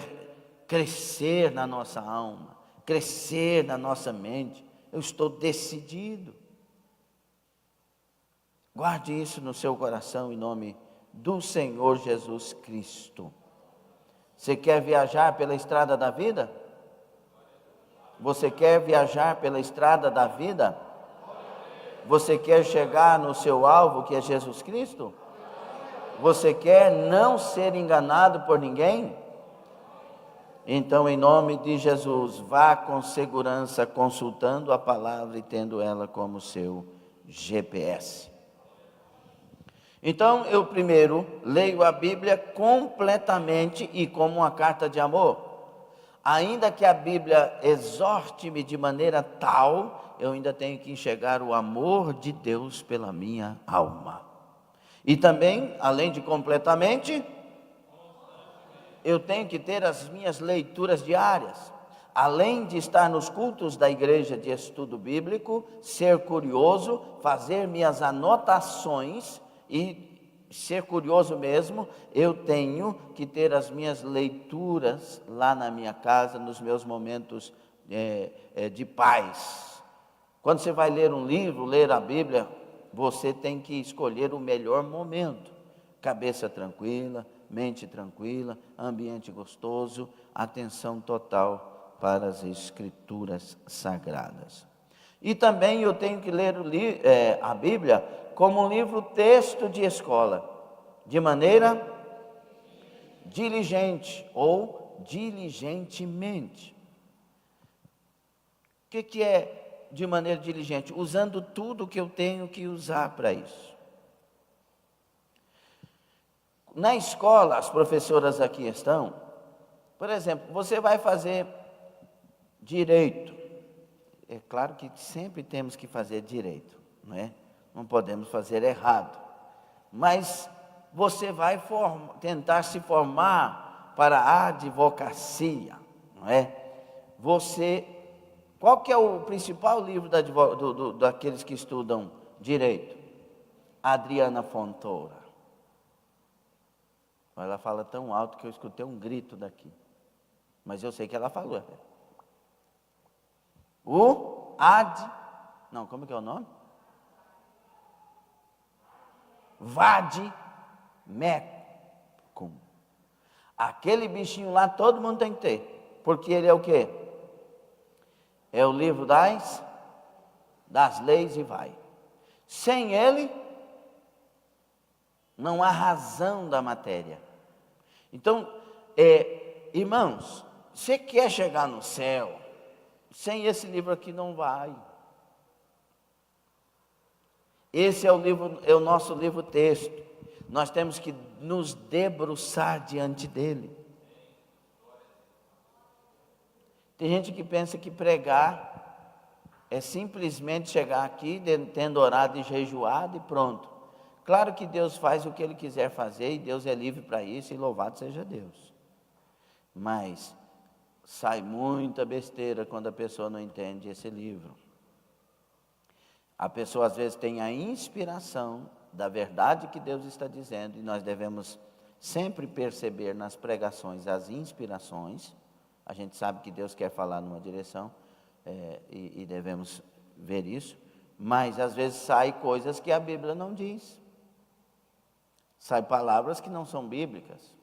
crescer na nossa alma, crescer na nossa mente. Eu estou decidido. Guarde isso no seu coração em nome do Senhor Jesus Cristo. Você quer viajar pela estrada da vida? Você quer viajar pela estrada da vida? Você quer chegar no seu alvo, que é Jesus Cristo? Você quer não ser enganado por ninguém? Então, em nome de Jesus, vá com segurança, consultando a palavra e tendo ela como seu GPS. Então, eu primeiro leio a Bíblia completamente e como uma carta de amor. Ainda que a Bíblia exorte-me de maneira tal, eu ainda tenho que enxergar o amor de Deus pela minha alma. E também, além de completamente, eu tenho que ter as minhas leituras diárias. Além de estar nos cultos da igreja de estudo bíblico, ser curioso, fazer minhas anotações e ser curioso mesmo, eu tenho que ter as minhas leituras lá na minha casa, nos meus momentos de paz. Quando você vai ler um livro, ler a Bíblia, você tem que escolher o melhor momento. Cabeça tranquila, mente tranquila, ambiente gostoso, atenção total para as Escrituras Sagradas. E também eu tenho que ler a Bíblia como um livro texto de escola, de maneira diligente ou diligentemente. O que é de maneira diligente? Usando tudo que eu tenho que usar para isso. Na escola, as professoras aqui estão, por exemplo, você vai fazer direito. É claro que sempre temos que fazer direito, não é? Não podemos fazer errado. Mas você vai tentar se formar para a advocacia, não é? Qual que é o principal livro daqueles que estudam direito? Adriana Fontoura. Ela fala tão alto que eu escutei um grito daqui. Mas eu sei que ela falou. Como que é o nome? Vademecum. Aquele bichinho lá todo mundo tem que ter. Porque ele é o quê? É o livro das leis e vai. Sem ele, não há razão da matéria. Então, irmãos, você quer chegar no céu, sem esse livro aqui não vai. Esse é o nosso livro texto. Nós temos que nos debruçar diante dele. Tem gente que pensa que pregar é simplesmente chegar aqui, tendo orado e jejuado e pronto. Claro que Deus faz o que Ele quiser fazer e Deus é livre para isso e louvado seja Deus. Mas sai muita besteira quando a pessoa não entende esse livro. A pessoa às vezes tem a inspiração da verdade que Deus está dizendo e nós devemos sempre perceber nas pregações as inspirações. A gente sabe que Deus quer falar numa direção e devemos ver isso, mas às vezes sai coisas que a Bíblia não diz. Sai palavras que não são bíblicas.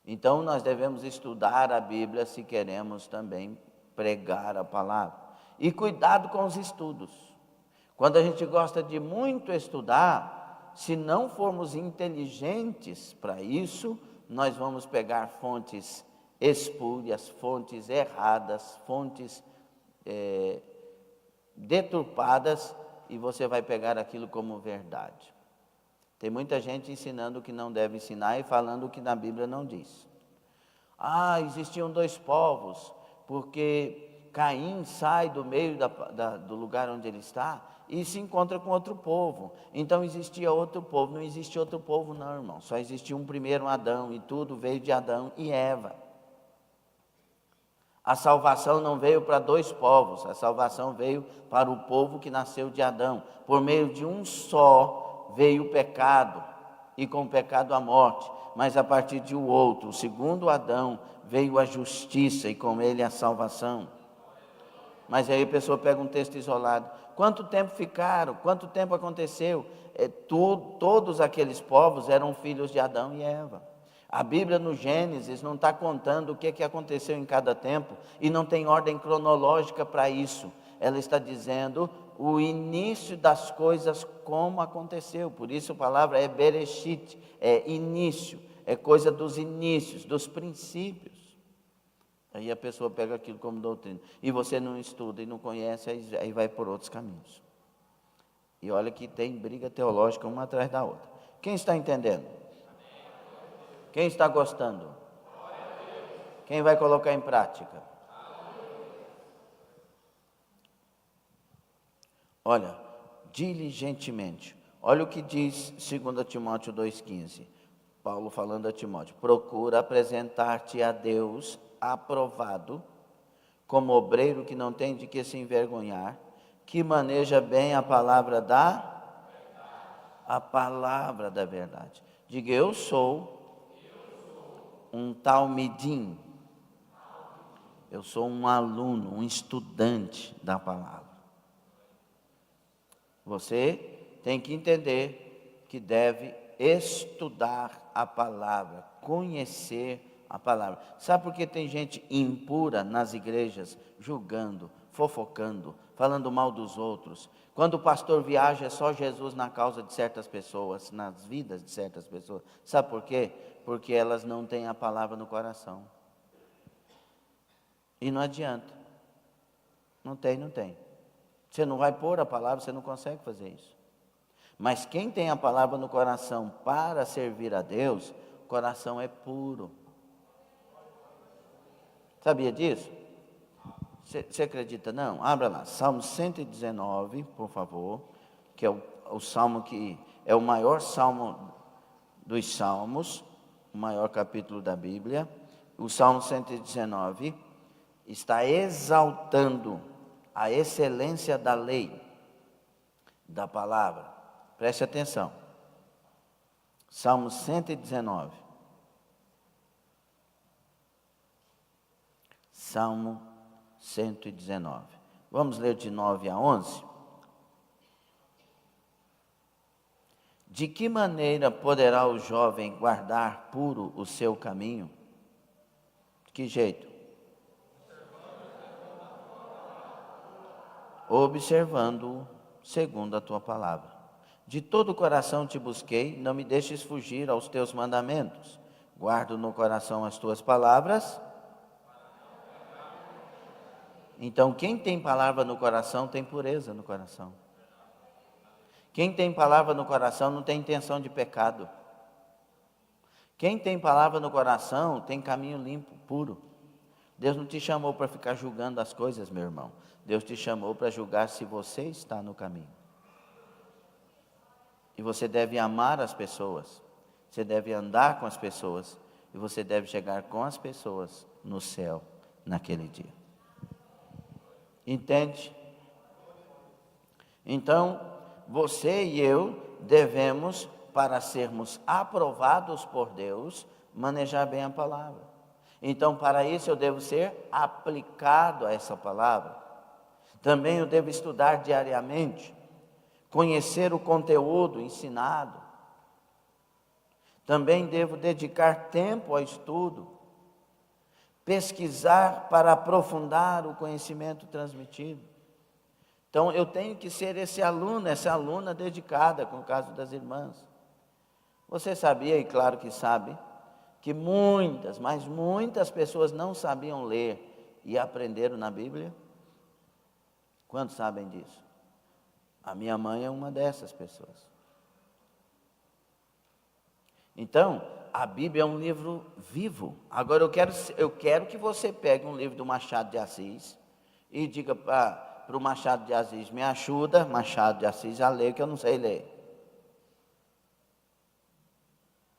Então nós devemos estudar a Bíblia se queremos também pregar a palavra. E cuidado com os estudos. Quando a gente gosta de muito estudar, se não formos inteligentes para isso, nós vamos pegar fontes espúrias, fontes erradas, fontes deturpadas, e você vai pegar aquilo como verdade. Tem muita gente ensinando o que não deve ensinar e falando o que na Bíblia não diz. Existiam dois povos, porque Caim sai do meio do lugar onde ele está e se encontra com outro povo. Então existia outro povo, não existe outro povo não, irmão. Só existia um primeiro Adão e tudo veio de Adão e Eva. A salvação não veio para dois povos, a salvação veio para o povo que nasceu de Adão. Por meio de um só veio o pecado, e com o pecado a morte. Mas a partir de um outro, o segundo Adão, veio a justiça e com ele a salvação. Mas aí a pessoa pega um texto isolado. Quanto tempo ficaram? Quanto tempo aconteceu? Todos aqueles povos eram filhos de Adão e Eva. A Bíblia no Gênesis não está contando o que aconteceu em cada tempo, e não tem ordem cronológica para isso. Ela está dizendo o início das coisas como aconteceu. Por isso a palavra é Bereshit, é início, é coisa dos inícios, dos princípios. Aí a pessoa pega aquilo como doutrina, e você não estuda e não conhece, aí vai por outros caminhos. E olha que tem briga teológica uma atrás da outra. Quem está entendendo? Quem está gostando? Quem vai colocar em prática? Olha, diligentemente. Olha o que diz 2 Timóteo 2,15. Paulo falando a Timóteo: procura apresentar-te a Deus aprovado, como obreiro que não tem de que se envergonhar, que maneja bem a palavra da verdade. Diga: eu sou um talmidim. Eu sou um aluno, um estudante da palavra. Você tem que entender que deve estudar a palavra, conhecer a palavra. Sabe por que tem gente impura nas igrejas, julgando, fofocando, falando mal dos outros? Quando o pastor viaja, é só Jesus na causa de certas pessoas, nas vidas de certas pessoas. Sabe por quê? Porque elas não têm a palavra no coração. E não adianta. Não tem. Você não vai pôr a palavra, você não consegue fazer isso. Mas quem tem a palavra no coração para servir a Deus, o coração é puro. Sabia disso? Você acredita não? Abra lá, Salmo 119, por favor, que é o salmo que é o maior salmo dos salmos, o maior capítulo da Bíblia. O Salmo 119 está exaltando a excelência da lei, da palavra. Preste atenção. Salmo 119. Salmo 119. Vamos ler de 9 a 11. De que maneira poderá o jovem guardar puro o seu caminho? De que jeito? Observando-o segundo a tua palavra. De todo o coração te busquei, não me deixes fugir aos teus mandamentos. Guardo no coração as tuas palavras. Então, quem tem palavra no coração, tem pureza no coração. Quem tem palavra no coração não tem intenção de pecado. Quem tem palavra no coração tem caminho limpo, puro. Deus não te chamou para ficar julgando as coisas, meu irmão. Deus te chamou para julgar se você está no caminho. E você deve amar as pessoas. Você deve andar com as pessoas. E você deve chegar com as pessoas no céu naquele dia. Entende? Então, você e eu devemos, para sermos aprovados por Deus, manejar bem a palavra. Então, para isso eu devo ser aplicado a essa palavra. Também eu devo estudar diariamente, conhecer o conteúdo ensinado. Também devo dedicar tempo ao estudo, pesquisar para aprofundar o conhecimento transmitido. Então, eu tenho que ser esse aluno, essa aluna dedicada, com o caso das irmãs. Você sabia, e claro que sabe, que muitas, mas muitas pessoas não sabiam ler e aprenderam na Bíblia? Quantos sabem disso? A minha mãe é uma dessas pessoas. Então, a Bíblia é um livro vivo. Agora eu quero que você pegue um livro do Machado de Assis e diga para o Machado de Assis: me ajuda, Machado de Assis, a ler, que eu não sei ler.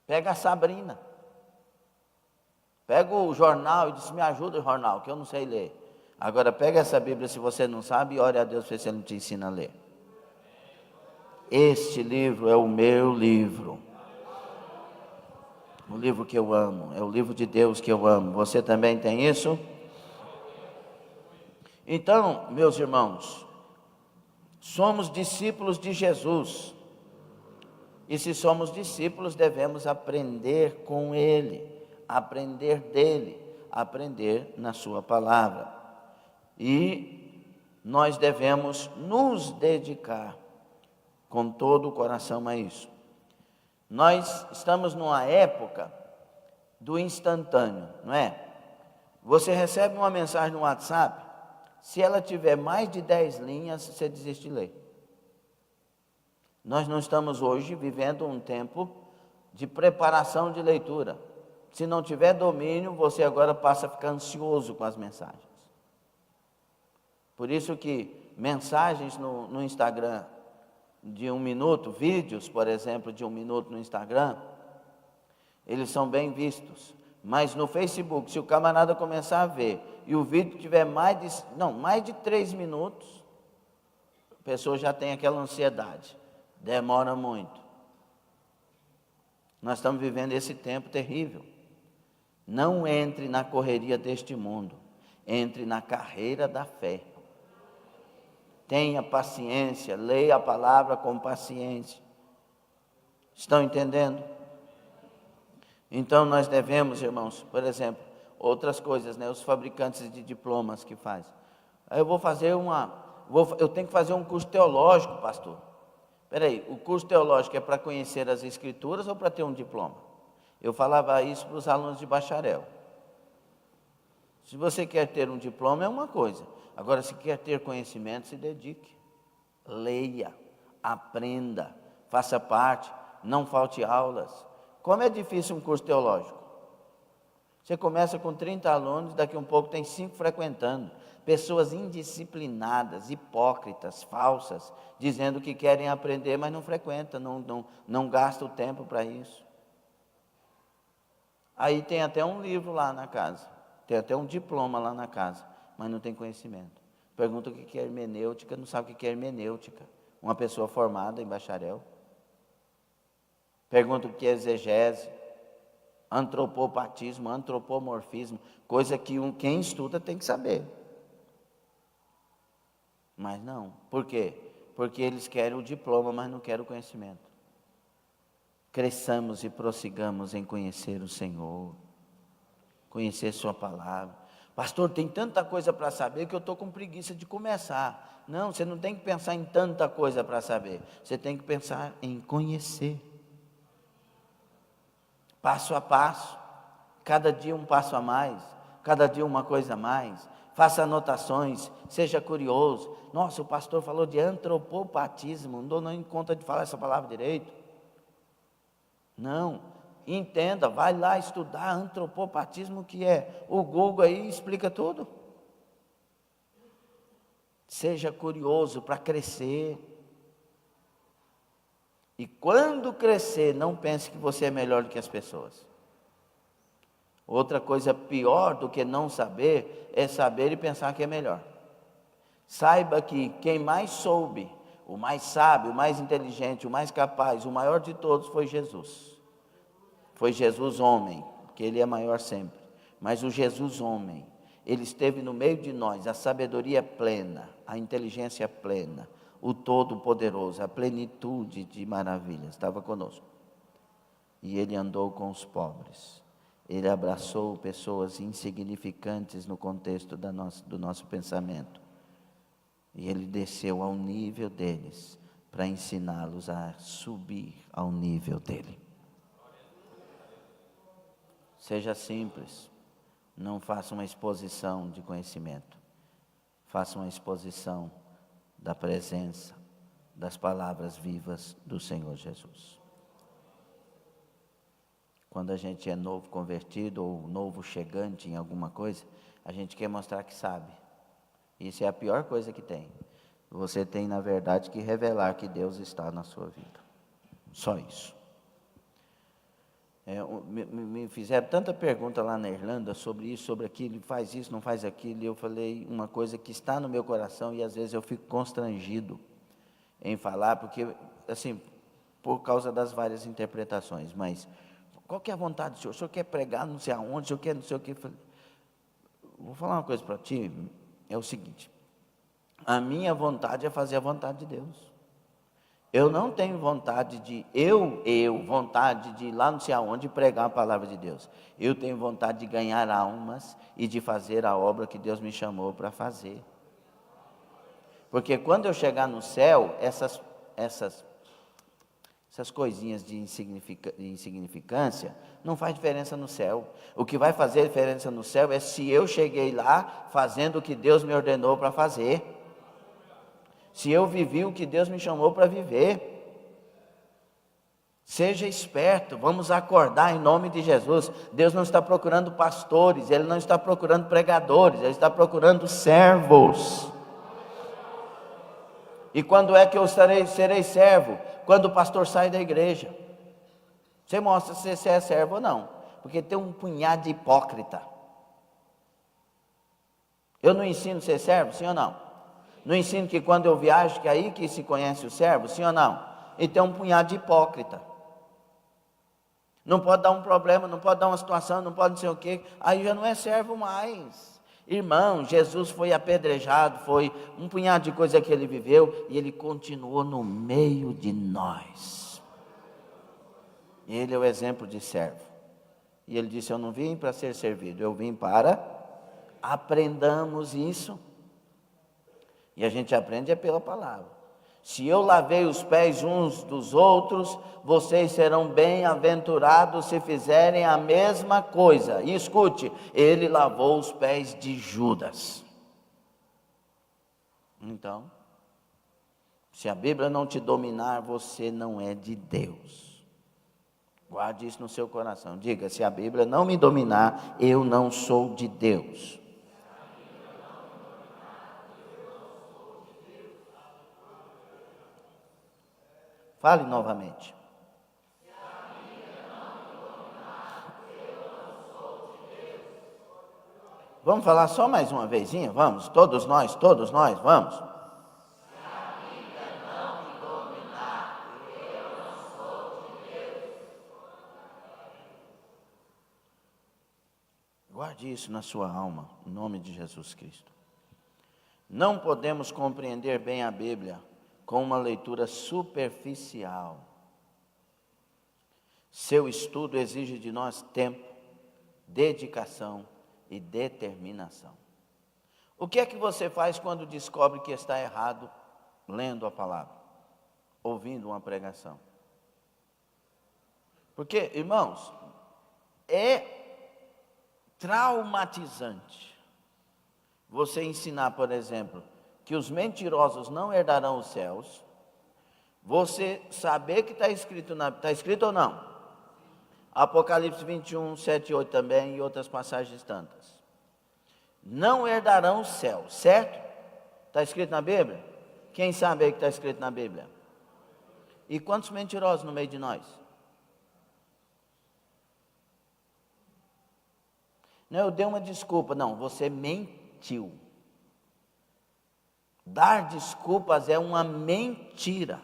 Pega a Sabrina. Pega o jornal e diz: me ajuda o jornal, que eu não sei ler. Agora pega essa Bíblia, se você não sabe, e ore a Deus para ver se Ele não te ensina a ler. Este livro é o meu livro. O livro que eu amo, é o livro de Deus que eu amo. Você também tem isso? Então, meus irmãos, somos discípulos de Jesus. E se somos discípulos, devemos aprender com Ele, aprender dEle, aprender na Sua palavra. E nós devemos nos dedicar com todo o coração a isso. Nós estamos numa época do instantâneo, não é? Você recebe uma mensagem no WhatsApp, se ela tiver mais de 10 linhas, você desiste de ler. Nós não estamos hoje vivendo um tempo de preparação de leitura. Se não tiver domínio, você agora passa a ficar ansioso com as mensagens. Por isso que mensagens no Instagram de 1 minuto, vídeos, por exemplo, de 1 minuto no Instagram, eles são bem vistos. Mas no Facebook, se o camarada começar a ver e o vídeo tiver mais de 3 minutos, a pessoa já tem aquela ansiedade. Demora muito. Nós estamos vivendo esse tempo terrível. Não entre na correria deste mundo, entre na carreira da fé. Tenha paciência, leia a palavra com paciência. Estão entendendo? Então nós devemos, irmãos, por exemplo, outras coisas, né? Os fabricantes de diplomas que fazem. Eu tenho que fazer um curso teológico, pastor. Espera aí, o curso teológico é para conhecer as Escrituras ou para ter um diploma? Eu falava isso para os alunos de bacharel. Se você quer ter um diploma é uma coisa. Agora, se quer ter conhecimento, se dedique. Leia, aprenda, faça parte, não falte aulas. Como é difícil um curso teológico? Você começa com 30 alunos, daqui a um pouco tem 5 frequentando. Pessoas indisciplinadas, hipócritas, falsas, dizendo que querem aprender, mas não frequentam, não gastam o tempo para isso. Aí tem até um livro lá na casa, tem até um diploma lá na casa, mas não tem conhecimento. Pergunta o que é hermenêutica, não sabe o que é hermenêutica. Uma pessoa formada em bacharel. Pergunta o que é exegese, antropopatismo, antropomorfismo, coisa que quem estuda tem que saber. Mas não. Por quê? Porque eles querem o diploma, mas não querem o conhecimento. Cresçamos e prossigamos em conhecer o Senhor, conhecer Sua palavra. Pastor, tem tanta coisa para saber que eu estou com preguiça de começar. Não, você não tem que pensar em tanta coisa para saber. Você tem que pensar em conhecer. Passo a passo, cada dia um passo a mais, cada dia uma coisa a mais. Faça anotações, seja curioso. Nossa, o pastor falou de antropopatismo, não dou nem conta de falar essa palavra direito. Não, entenda, vai lá estudar antropopatismo, o que é. O Google aí explica tudo. Seja curioso para crescer. E quando crescer, não pense que você é melhor do que as pessoas. Outra coisa pior do que não saber, é saber e pensar que é melhor. Saiba que quem mais soube, o mais sábio, o mais inteligente, o mais capaz, o maior de todos foi Jesus. Foi Jesus homem, porque Ele é maior sempre. Mas o Jesus homem, Ele esteve no meio de nós, a sabedoria plena, a inteligência plena, o Todo-Poderoso, a plenitude de maravilhas, estava conosco. E Ele andou com os pobres. Ele abraçou pessoas insignificantes no contexto do nosso pensamento. E Ele desceu ao nível deles, para ensiná-los a subir ao nível dEle. Seja simples, não faça uma exposição de conhecimento. Faça uma exposição da presença, das palavras vivas do Senhor Jesus. Quando a gente é novo convertido ou novo chegante em alguma coisa, a gente quer mostrar que sabe. Isso é a pior coisa que tem. Você tem, na verdade, que revelar que Deus está na sua vida. Só isso. Me fizeram tanta pergunta lá na Irlanda sobre isso, sobre aquilo, faz isso, não faz aquilo, e eu falei uma coisa que está no meu coração e às vezes eu fico constrangido em falar, porque, assim, por causa das várias interpretações, mas qual que é a vontade do senhor? O senhor quer pregar não sei aonde, o senhor quer não sei o que? Vou falar uma coisa para ti, é o seguinte, a minha vontade é fazer a vontade de Deus. Eu não tenho vontade vontade de ir lá não sei aonde pregar a palavra de Deus. Eu tenho vontade de ganhar almas e de fazer a obra que Deus me chamou para fazer. Porque quando eu chegar no céu, essas coisinhas de insignificância não faz diferença no céu. O que vai fazer diferença no céu é se eu cheguei lá fazendo o que Deus me ordenou para fazer. Se eu vivi o que Deus me chamou para viver. Seja esperto, vamos acordar em nome de Jesus. Deus não está procurando pastores, Ele não está procurando pregadores, Ele está procurando servos. E quando é que eu serei servo? Quando o pastor sai da igreja. Você mostra se você é servo ou não, porque tem um punhado de hipócrita. Eu não ensino a ser servo, sim ou não? Não ensino que quando eu viajo, que é aí que se conhece o servo, sim ou não? E tem um punhado de hipócrita. Não pode dar um problema, não pode dar uma situação, não pode não sei o quê, aí já não é servo mais. Irmão, Jesus foi apedrejado, foi um punhado de coisa que ele viveu, e ele continuou no meio de nós. Ele é o exemplo de servo. E ele disse, eu não vim para ser servido, eu vim para aprendamos isso. E a gente aprende pela palavra. Se eu lavei os pés uns dos outros, vocês serão bem-aventurados se fizerem a mesma coisa. E escute, ele lavou os pés de Judas. Então, se a Bíblia não te dominar, você não é de Deus. Guarde isso no seu coração. Diga, se a Bíblia não me dominar, eu não sou de Deus. Fale novamente. Vamos falar só mais uma vezinha? Vamos, todos nós, vamos. Guarde isso na sua alma, em nome de Jesus Cristo. Não podemos compreender bem a Bíblia com uma leitura superficial. Seu estudo exige de nós tempo, dedicação e determinação. O que é que você faz quando descobre que está errado lendo a palavra, ouvindo uma pregação? Porque, irmãos, é traumatizante você ensinar, por exemplo, que os mentirosos não herdarão os céus, você saber que está escrito, está escrito ou não? Apocalipse 21, 7 e 8 também, e outras passagens tantas. Não herdarão os céus, certo? Está escrito na Bíblia? Quem sabe aí que está escrito na Bíblia? E quantos mentirosos no meio de nós? Não, eu dei uma desculpa. Não, você mentiu. Dar desculpas é uma mentira.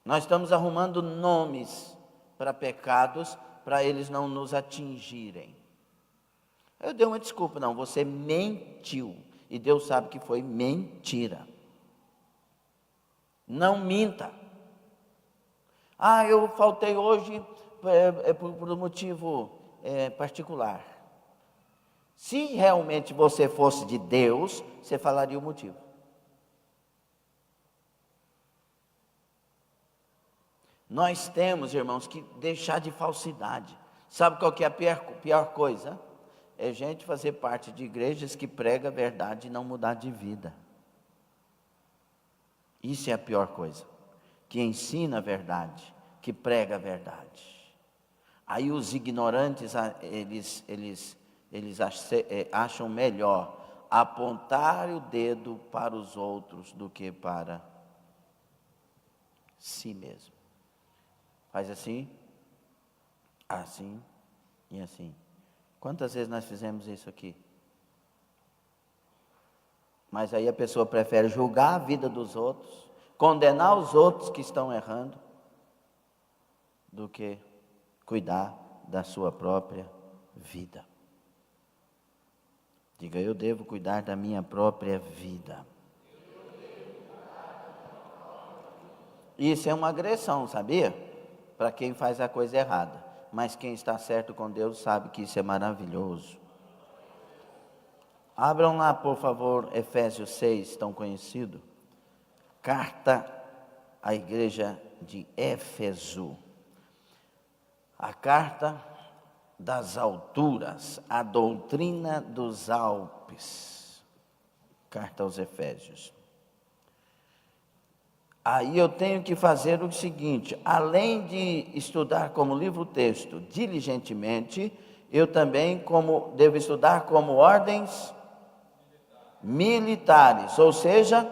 Nós estamos arrumando nomes para pecados, para eles não nos atingirem. Eu dei uma desculpa, não, você mentiu. E Deus sabe que foi mentira. Não minta. Eu faltei hoje por um motivo particular. Se realmente você fosse de Deus, você falaria o motivo. Nós temos, irmãos, que deixar de falsidade. Sabe qual que é a pior coisa? É gente fazer parte de igrejas que prega a verdade e não mudar de vida. Isso é a pior coisa. Que ensina a verdade, que prega a verdade. Aí os ignorantes, eles acham melhor apontar o dedo para os outros do que para si mesmo. Faz assim, assim e assim. Quantas vezes nós fizemos isso aqui? Mas aí a pessoa prefere julgar a vida dos outros, condenar os outros que estão errando, do que cuidar da sua própria vida. Diga, eu devo cuidar da minha própria vida. Isso é uma agressão, sabia? Para quem faz a coisa errada. Mas quem está certo com Deus sabe que isso é maravilhoso. Abram lá, por favor, Efésios 6, tão conhecido. Carta à igreja de Éfeso. A carta das alturas, a doutrina dos Alpes. Carta aos Efésios. Aí eu tenho que fazer o seguinte, além de estudar como livro-texto diligentemente, eu também devo estudar como ordens militares, ou seja,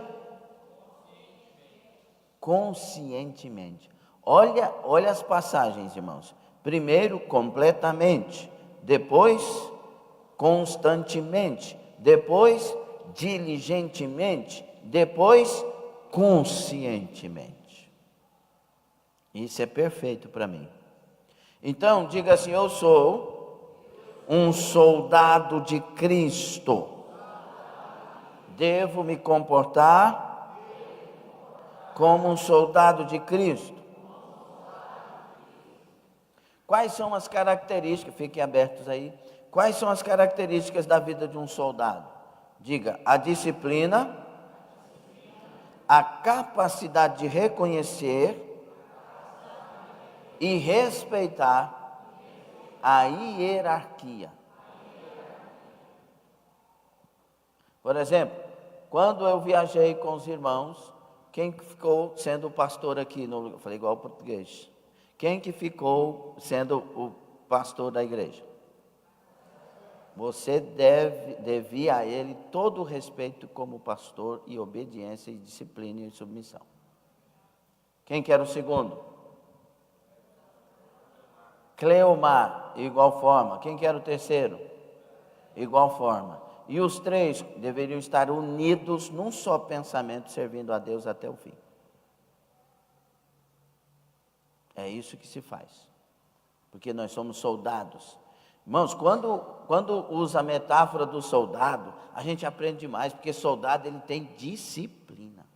conscientemente. Olha as passagens, irmãos. Primeiro, completamente, depois, constantemente, depois, diligentemente, depois, conscientemente. Isso é perfeito para mim. Então, diga assim, eu sou um soldado de Cristo. Devo me comportar como um soldado de Cristo. Quais são as características, fiquem abertos aí, quais são as características da vida de um soldado? Diga, a disciplina, a capacidade de reconhecer e respeitar a hierarquia. Por exemplo, quando eu viajei com os irmãos, quem ficou sendo o pastor aqui? Eu falei igual português. Quem que ficou sendo o pastor da igreja? Você devia a ele todo o respeito como pastor e obediência e disciplina e submissão. Quem que era o segundo? Cleomar, igual forma. Quem que era o terceiro? Igual forma. E os três deveriam estar unidos num só pensamento, servindo a Deus até o fim. É isso que se faz. Porque nós somos soldados. Irmãos, quando usa a metáfora do soldado, a gente aprende demais, porque soldado ele tem disciplina.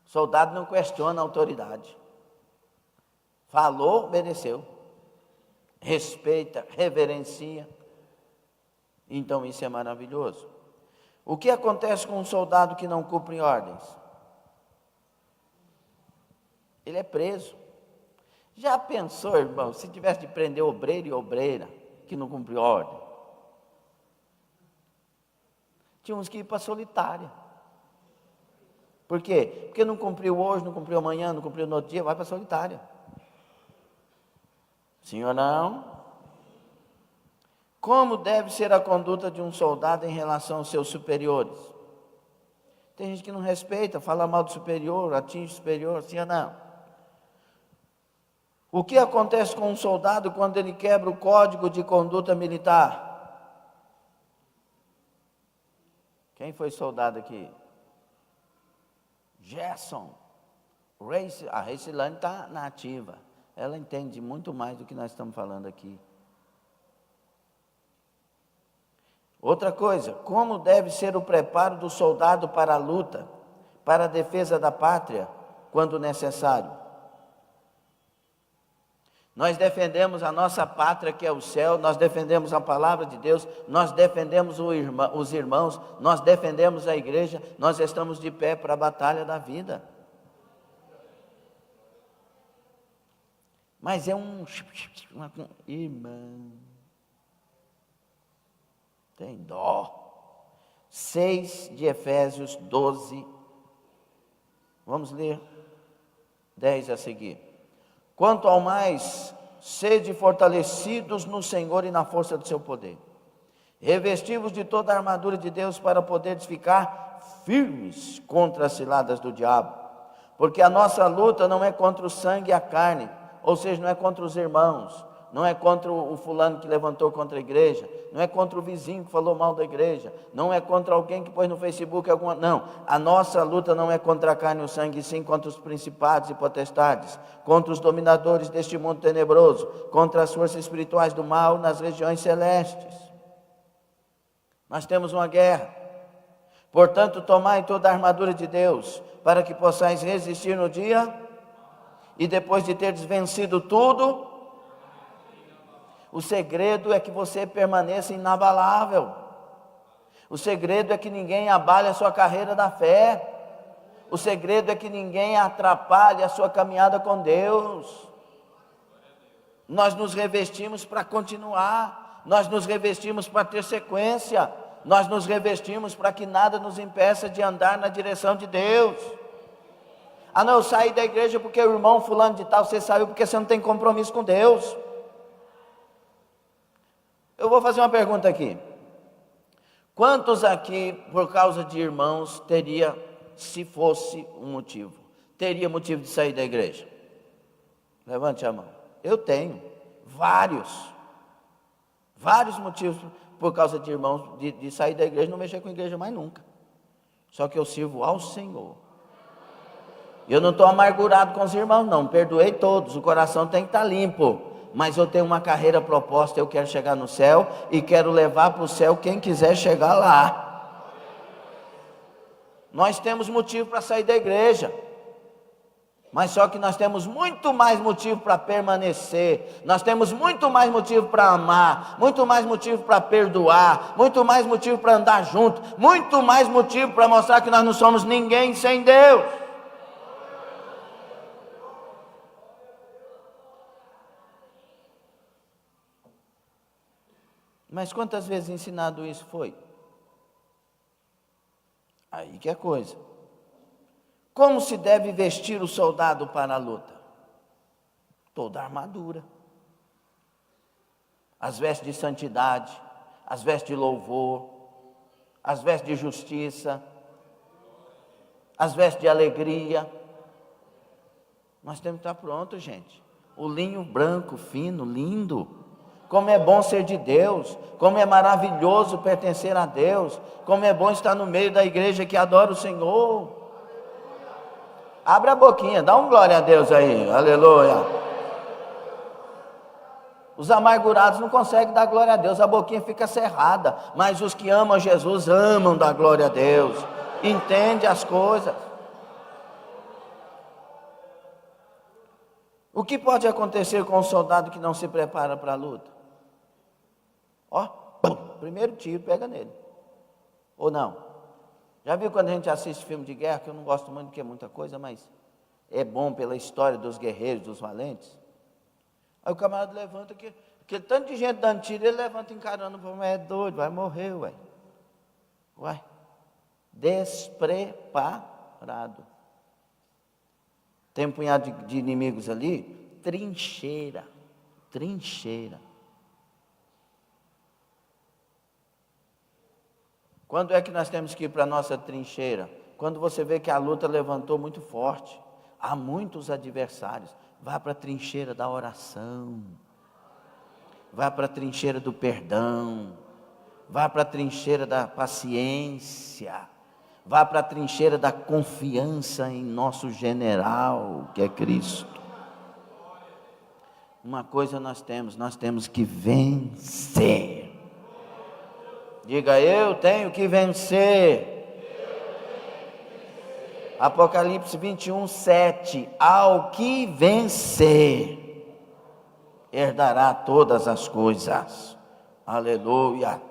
Soldado não questiona a autoridade. Falou, obedeceu. Respeita, reverencia. Então isso é maravilhoso. O que acontece com um soldado que não cumpre ordens? Ele é preso. Já pensou, irmão, se tivesse de prender obreiro e obreira que não cumpriu ordem? Tinha uns que ir para a solitária. Por quê? Porque não cumpriu hoje, não cumpriu amanhã, não cumpriu no outro dia, vai para a solitária. Sim ou não? Como deve ser a conduta de um soldado em relação aos seus superiores? Tem gente que não respeita, fala mal do superior, atinge o superior, sim ou não? O que acontece com um soldado quando ele quebra o código de conduta militar? Quem foi soldado aqui? Gerson. A Reicilane está na ativa. Ela entende muito mais do que nós estamos falando aqui. Outra coisa, como deve ser o preparo do soldado para a luta, para a defesa da pátria, quando necessário? Nós defendemos a nossa pátria, que é o céu, nós defendemos a palavra de Deus, nós defendemos os irmãos, nós defendemos a igreja, nós estamos de pé para a batalha da vida. Mas é irmão, tem dó. 6 de Efésios 12, vamos ler 10 a seguir. Quanto ao mais, sede fortalecidos no Senhor e na força do seu poder. Revesti-vos de toda a armadura de Deus para poderes ficar firmes contra as ciladas do diabo. Porque a nossa luta não é contra o sangue e a carne, ou seja, não é contra os irmãos, não é contra o fulano que levantou contra a igreja, não é contra o vizinho que falou mal da igreja, não é contra alguém que pôs no Facebook alguma... Não, a nossa luta não é contra a carne e o sangue, sim contra os principados e potestades, contra os dominadores deste mundo tenebroso, contra as forças espirituais do mal nas regiões celestes. Nós temos uma guerra. Portanto, tomai toda a armadura de Deus, para que possais resistir no dia, e depois de teres vencido tudo, o segredo é que você permaneça inabalável. O segredo é que ninguém abale a sua carreira da fé. O segredo é que ninguém atrapalhe a sua caminhada com Deus. Nós nos revestimos para continuar. Nós nos revestimos para ter sequência. Nós nos revestimos para que nada nos impeça de andar na direção de Deus. Ah não, eu saí da igreja porque o irmão fulano de tal, você saiu porque você não tem compromisso com Deus. Eu vou fazer uma pergunta aqui. Quantos aqui, por causa de irmãos, teria, se fosse um motivo, teria motivo de sair da igreja? Levante a mão. Eu tenho vários motivos por causa de irmãos, de sair da igreja, não mexer com a igreja mais nunca. Só que eu sirvo ao Senhor. Eu não estou amargurado com os irmãos não, perdoei todos, o coração tem que estar limpo. Mas eu tenho uma carreira proposta, eu quero chegar no céu e quero levar para o céu quem quiser chegar lá. Nós temos motivo para sair da igreja, mas só que nós temos muito mais motivo para permanecer, nós temos muito mais motivo para amar, muito mais motivo para perdoar, muito mais motivo para andar junto, muito mais motivo para mostrar que nós não somos ninguém sem Deus. Mas quantas vezes ensinado isso foi? Aí que é coisa. Como se deve vestir o soldado para a luta? Toda a armadura. As vestes de santidade, as vestes de louvor, as vestes de justiça, as vestes de alegria. Nós temos que estar prontos, gente. O linho branco, fino, lindo. Como é bom ser de Deus, como é maravilhoso pertencer a Deus, como é bom estar no meio da igreja que adora o Senhor. Abre a boquinha, dá um glória a Deus aí, aleluia. Os amargurados não conseguem dar glória a Deus, a boquinha fica cerrada, mas os que amam Jesus amam dar glória a Deus, entende as coisas. O que pode acontecer com um soldado que não se prepara para a luta? Ó, primeiro tiro pega nele, ou não? Já viu quando a gente assiste filme de guerra, que eu não gosto muito porque é muita coisa, mas é bom pela história dos guerreiros, dos valentes. Aí o camarada levanta, aquele tanto de gente dando tiro, ele levanta encarando, é doido, vai morrer, uai, despreparado. Tem um punhado de inimigos ali, trincheira. Quando é que nós temos que ir para a nossa trincheira? Quando você vê que a luta levantou muito forte, há muitos adversários, vá para a trincheira da oração, vá para a trincheira do perdão, vá para a trincheira da paciência, vá para a trincheira da confiança em nosso general, que é Cristo. Uma coisa nós temos que vencer. Diga, eu tenho que vencer. Apocalipse 21, 7. Ao que vencer, herdará todas as coisas. Aleluia.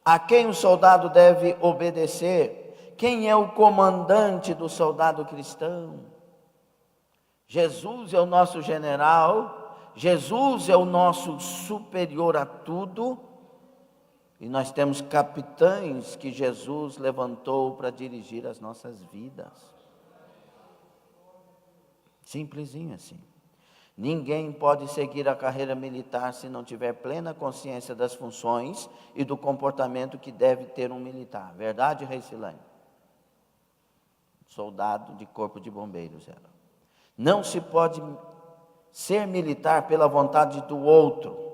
A quem o soldado deve obedecer? Quem é o comandante do soldado cristão? Jesus é o nosso general, Jesus é o nosso superior a tudo, e nós temos capitães que Jesus levantou para dirigir as nossas vidas. Simplesinho assim. Ninguém pode seguir a carreira militar se não tiver plena consciência das funções e do comportamento que deve ter um militar. Verdade, Reicilane? Soldado de corpo de bombeiros ela. Não se pode ser militar pela vontade do outro.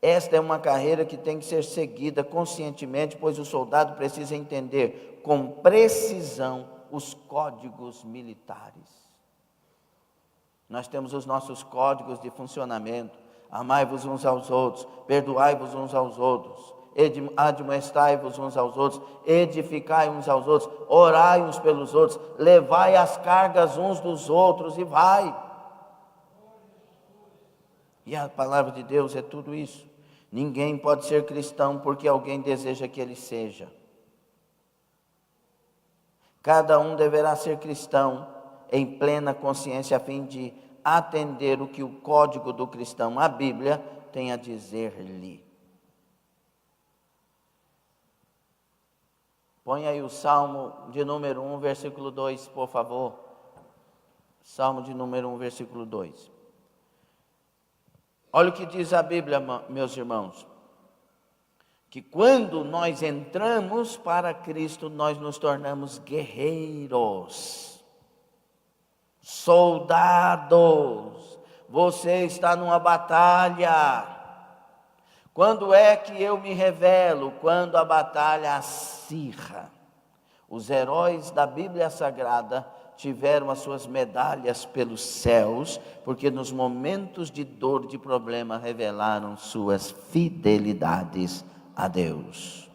Esta é uma carreira que tem que ser seguida conscientemente, pois o soldado precisa entender com precisão os códigos militares. Nós temos os nossos códigos de funcionamento. Amai-vos uns aos outros, perdoai-vos uns aos outros, admoestai-vos uns aos outros, edificai uns aos outros, orai uns pelos outros, levai as cargas uns dos outros e vai. E a palavra de Deus é tudo isso. Ninguém pode ser cristão porque alguém deseja que ele seja. Cada um deverá ser cristão em plena consciência, a fim de atender o que o código do cristão, a Bíblia, tem a dizer-lhe. Põe aí o Salmo de número 1, versículo 2, por favor. Salmo de número 1, versículo 2. Olha o que diz a Bíblia, meus irmãos. Que quando nós entramos para Cristo, nós nos tornamos guerreiros. Soldados, você está numa batalha. Quando é que eu me revelo? Quando a batalha acirra. Os heróis da Bíblia Sagrada tiveram as suas medalhas pelos céus, porque nos momentos de dor, de problema, revelaram suas fidelidades a Deus.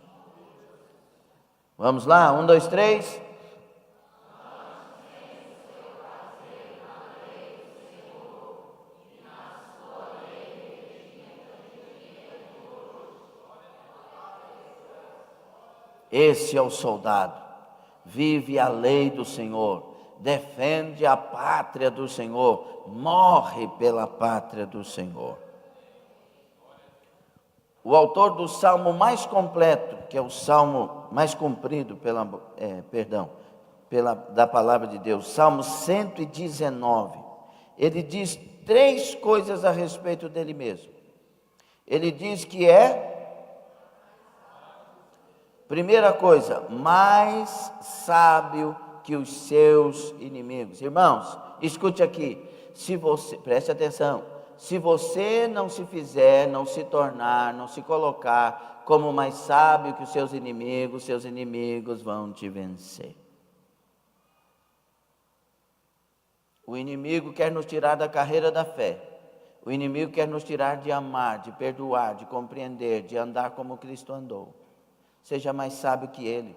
Vamos lá, 1, 2, 3. Esse é o soldado, vive a lei do Senhor, defende a pátria do Senhor, morre pela pátria do Senhor. O autor do salmo mais completo, que é o salmo mais comprido da palavra de Deus, Salmo 119, ele diz 3 coisas a respeito dele mesmo. Ele diz que primeira coisa, mais sábio que os seus inimigos. Irmãos, escute aqui, preste atenção, se você não se fizer, não se tornar, não se colocar como mais sábio que os seus inimigos vão te vencer. O inimigo quer nos tirar da carreira da fé. O inimigo quer nos tirar de amar, de perdoar, de compreender, de andar como Cristo andou. Seja mais sábio que ele.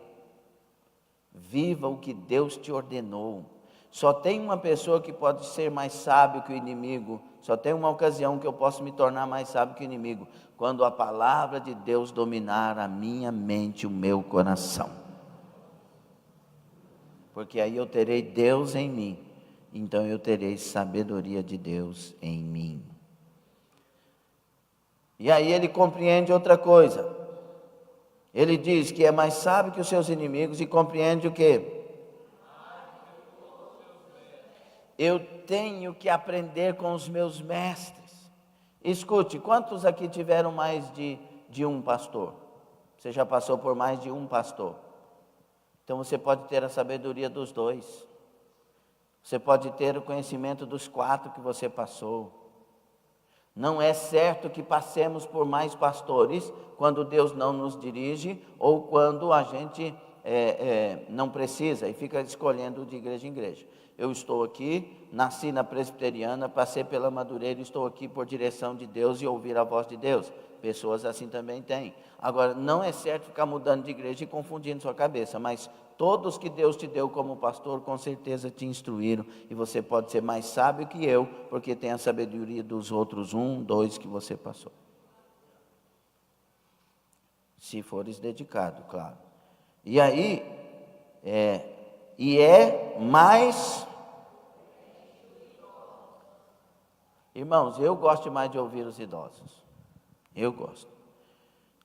Viva o que Deus te ordenou. Só tem uma pessoa que pode ser mais sábio que o inimigo. Só tem uma ocasião que eu posso me tornar mais sábio que o inimigo. Quando a palavra de Deus dominar a minha mente, o meu coração. Porque aí eu terei Deus em mim. Então eu terei sabedoria de Deus em mim. E aí ele compreende outra coisa. Ele diz que é mais sábio que os seus inimigos e compreende o quê? Eu tenho que aprender com os meus mestres. Escute, quantos aqui tiveram mais de um pastor? Você já passou por mais de um pastor? Então você pode ter a sabedoria dos 2. Você pode ter o conhecimento dos 4 que você passou. Não é certo que passemos por mais pastores quando Deus não nos dirige ou quando a gente não precisa e fica escolhendo de igreja em igreja. Eu estou aqui, nasci na presbiteriana, passei pela Madureira, estou aqui por direção de Deus e ouvir a voz de Deus. Pessoas assim também têm. Agora, não é certo ficar mudando de igreja e confundindo sua cabeça, mas todos que Deus te deu como pastor, com certeza te instruíram, e você pode ser mais sábio que eu, porque tem a sabedoria dos outros 1, 2 que você passou. Se fores dedicado, claro. E aí, mais... Irmãos, eu gosto mais de ouvir os idosos. Eu gosto.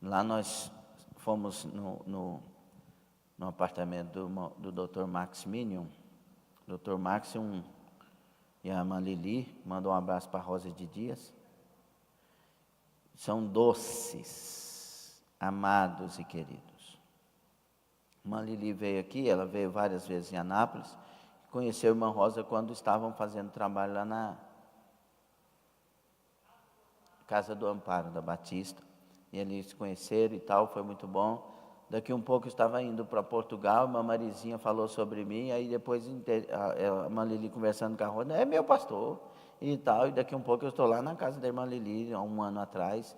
Lá nós fomos no apartamento do Dr. Max Minion. O Dr. Max é e a irmã Lili mandou um abraço para a Rosa de Dias. São doces, amados e queridos. A irmã Lili veio aqui, ela veio várias vezes em Anápolis, conheceu a irmã Rosa quando estavam fazendo trabalho lá na Casa do Amparo da Batista, e eles se conheceram e tal, foi muito bom. Daqui um pouco eu estava indo para Portugal, uma Marizinha falou sobre mim, aí depois a irmã Lili conversando com a Rosa, é meu pastor e tal, e daqui um pouco eu estou lá na casa da irmã Lili, há um ano atrás,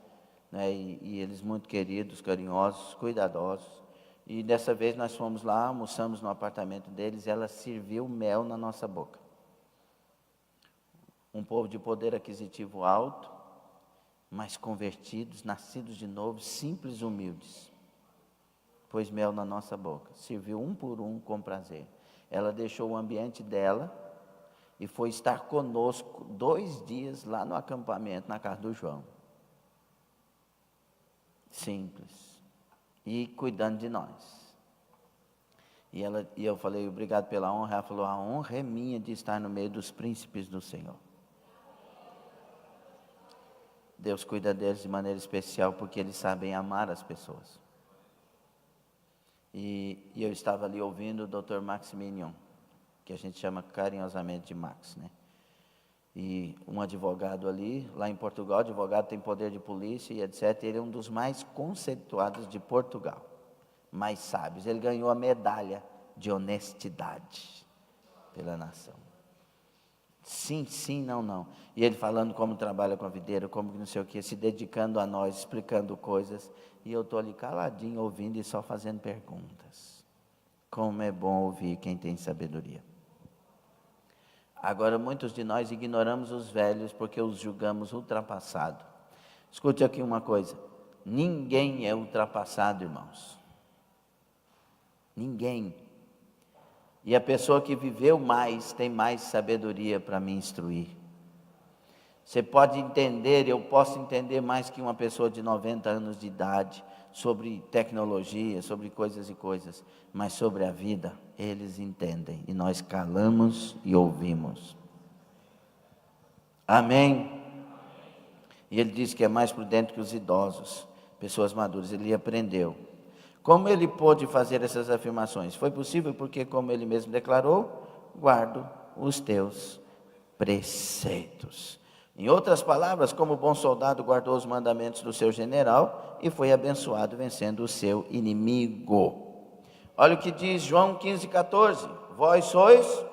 né, e eles muito queridos, carinhosos, cuidadosos, e dessa vez nós fomos lá, almoçamos no apartamento deles, ela serviu mel na nossa boca. Um povo de poder aquisitivo alto, mas convertidos, nascidos de novo, simples e humildes. Pôs mel na nossa boca, serviu um por um com prazer. Ela deixou o ambiente dela e foi estar conosco 2 dias lá no acampamento, na casa do João. Simples. E cuidando de nós. E eu falei, obrigado pela honra. Ela falou, a honra é minha de estar no meio dos príncipes do Senhor. Deus cuida deles de maneira especial, porque eles sabem amar as pessoas. E eu estava ali ouvindo o Dr. Maximilian, que a gente chama carinhosamente de Max, né? E um advogado ali, lá em Portugal, advogado tem poder de polícia e etc. Ele é um dos mais conceituados de Portugal, mais sábios. Ele ganhou a medalha de honestidade pela nação. Sim, sim, não, não. E ele falando como trabalha com a videira, como que não sei o que, se dedicando a nós, explicando coisas. E eu estou ali caladinho, ouvindo e só fazendo perguntas. Como é bom ouvir quem tem sabedoria. Agora, muitos de nós ignoramos os velhos porque os julgamos ultrapassados. Escute aqui uma coisa. Ninguém é ultrapassado, irmãos. Ninguém. E a pessoa que viveu mais, tem mais sabedoria para me instruir. Você pode entender, eu posso entender mais que uma pessoa de 90 anos de idade, sobre tecnologia, sobre coisas e coisas, mas sobre a vida, eles entendem, e nós calamos e ouvimos. Amém? E ele diz que é mais prudente que os idosos, pessoas maduras, ele aprendeu. Como ele pôde fazer essas afirmações? Foi possível porque, como ele mesmo declarou, guardo os teus preceitos. Em outras palavras, como bom soldado, guardou os mandamentos do seu general e foi abençoado vencendo o seu inimigo. Olha o que diz João 15,14. Vós sois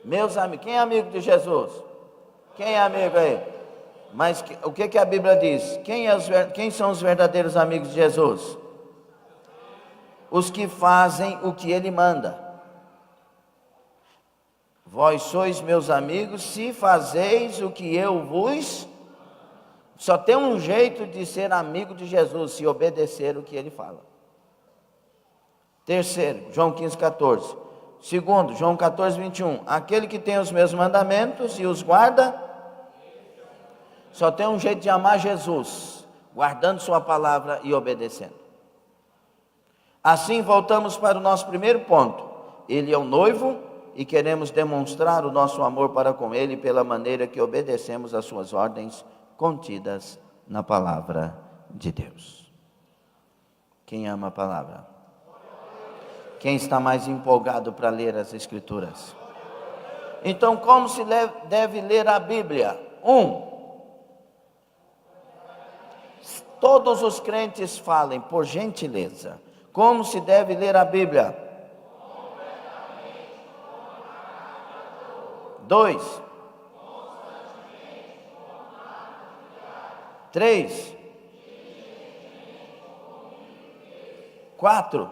meus amigos. Quem é amigo de Jesus? Quem é amigo aí? Mas o que a Bíblia diz? Quem são os verdadeiros amigos de Jesus? Os que fazem o que ele manda. Vós sois meus amigos se fazeis o que eu vos... Só tem um jeito de ser amigo de Jesus, se obedecer o que ele fala. Terceiro, João 15,14. Segundo, João 14,21. Aquele que tem os meus mandamentos e os guarda, só tem um jeito de amar Jesus, guardando sua palavra e obedecendo. Assim voltamos para o nosso primeiro ponto. Ele é o noivo e queremos demonstrar o nosso amor para com ele pela maneira que obedecemos às suas ordens contidas na palavra de Deus. Quem ama a palavra? Quem está mais empolgado para ler as Escrituras? Então, como se deve ler a Bíblia? Todos os crentes falem, por gentileza. Como se deve ler a Bíblia? 2. 3. 4.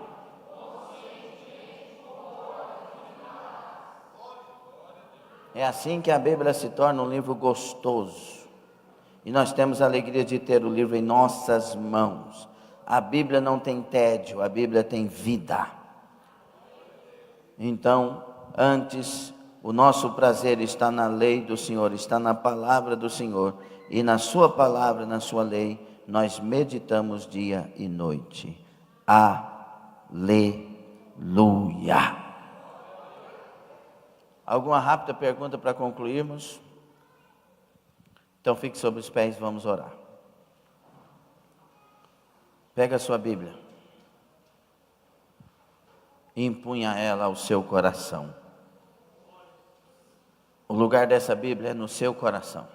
É assim que a Bíblia se torna um livro gostoso. E nós temos a alegria de ter o livro em nossas mãos. A Bíblia não tem tédio, a Bíblia tem vida. Então, antes, o nosso prazer está na lei do Senhor, está na palavra do Senhor. E na sua palavra, na sua lei, nós meditamos dia e noite. Aleluia. Alguma rápida pergunta para concluirmos? Então fique sobre os pés, vamos orar. Pega a sua Bíblia e empunha ela ao seu coração. O lugar dessa Bíblia é no seu coração,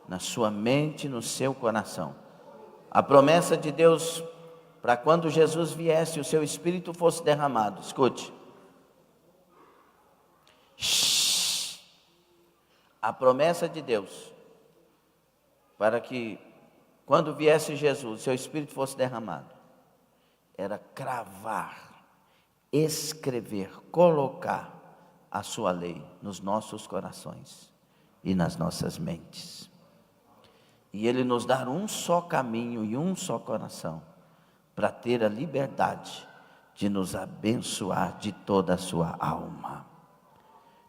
na sua mente, no seu coração. A promessa de Deus para quando Jesus viesse, o seu Espírito fosse derramado. Escute. A promessa de Deus para que quando viesse Jesus, seu Espírito fosse derramado, era cravar, escrever, colocar a sua lei nos nossos corações e nas nossas mentes. E Ele nos dar um só caminho e um só coração, para ter a liberdade de nos abençoar de toda a sua alma.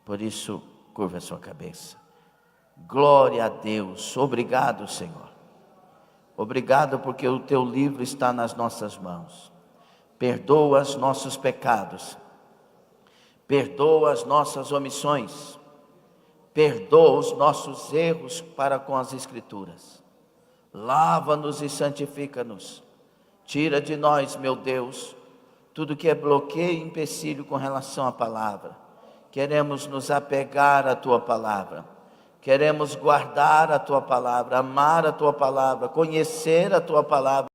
Por isso, curva a sua cabeça. Glória a Deus, obrigado, Senhor. Obrigado porque o teu livro está nas nossas mãos. Perdoa os nossos pecados, perdoa as nossas omissões, perdoa os nossos erros para com as Escrituras. Lava-nos e santifica-nos. Tira de nós, meu Deus, tudo que é bloqueio e empecilho com relação à palavra. Queremos nos apegar à tua palavra. Queremos guardar a tua palavra, amar a tua palavra, conhecer a tua palavra.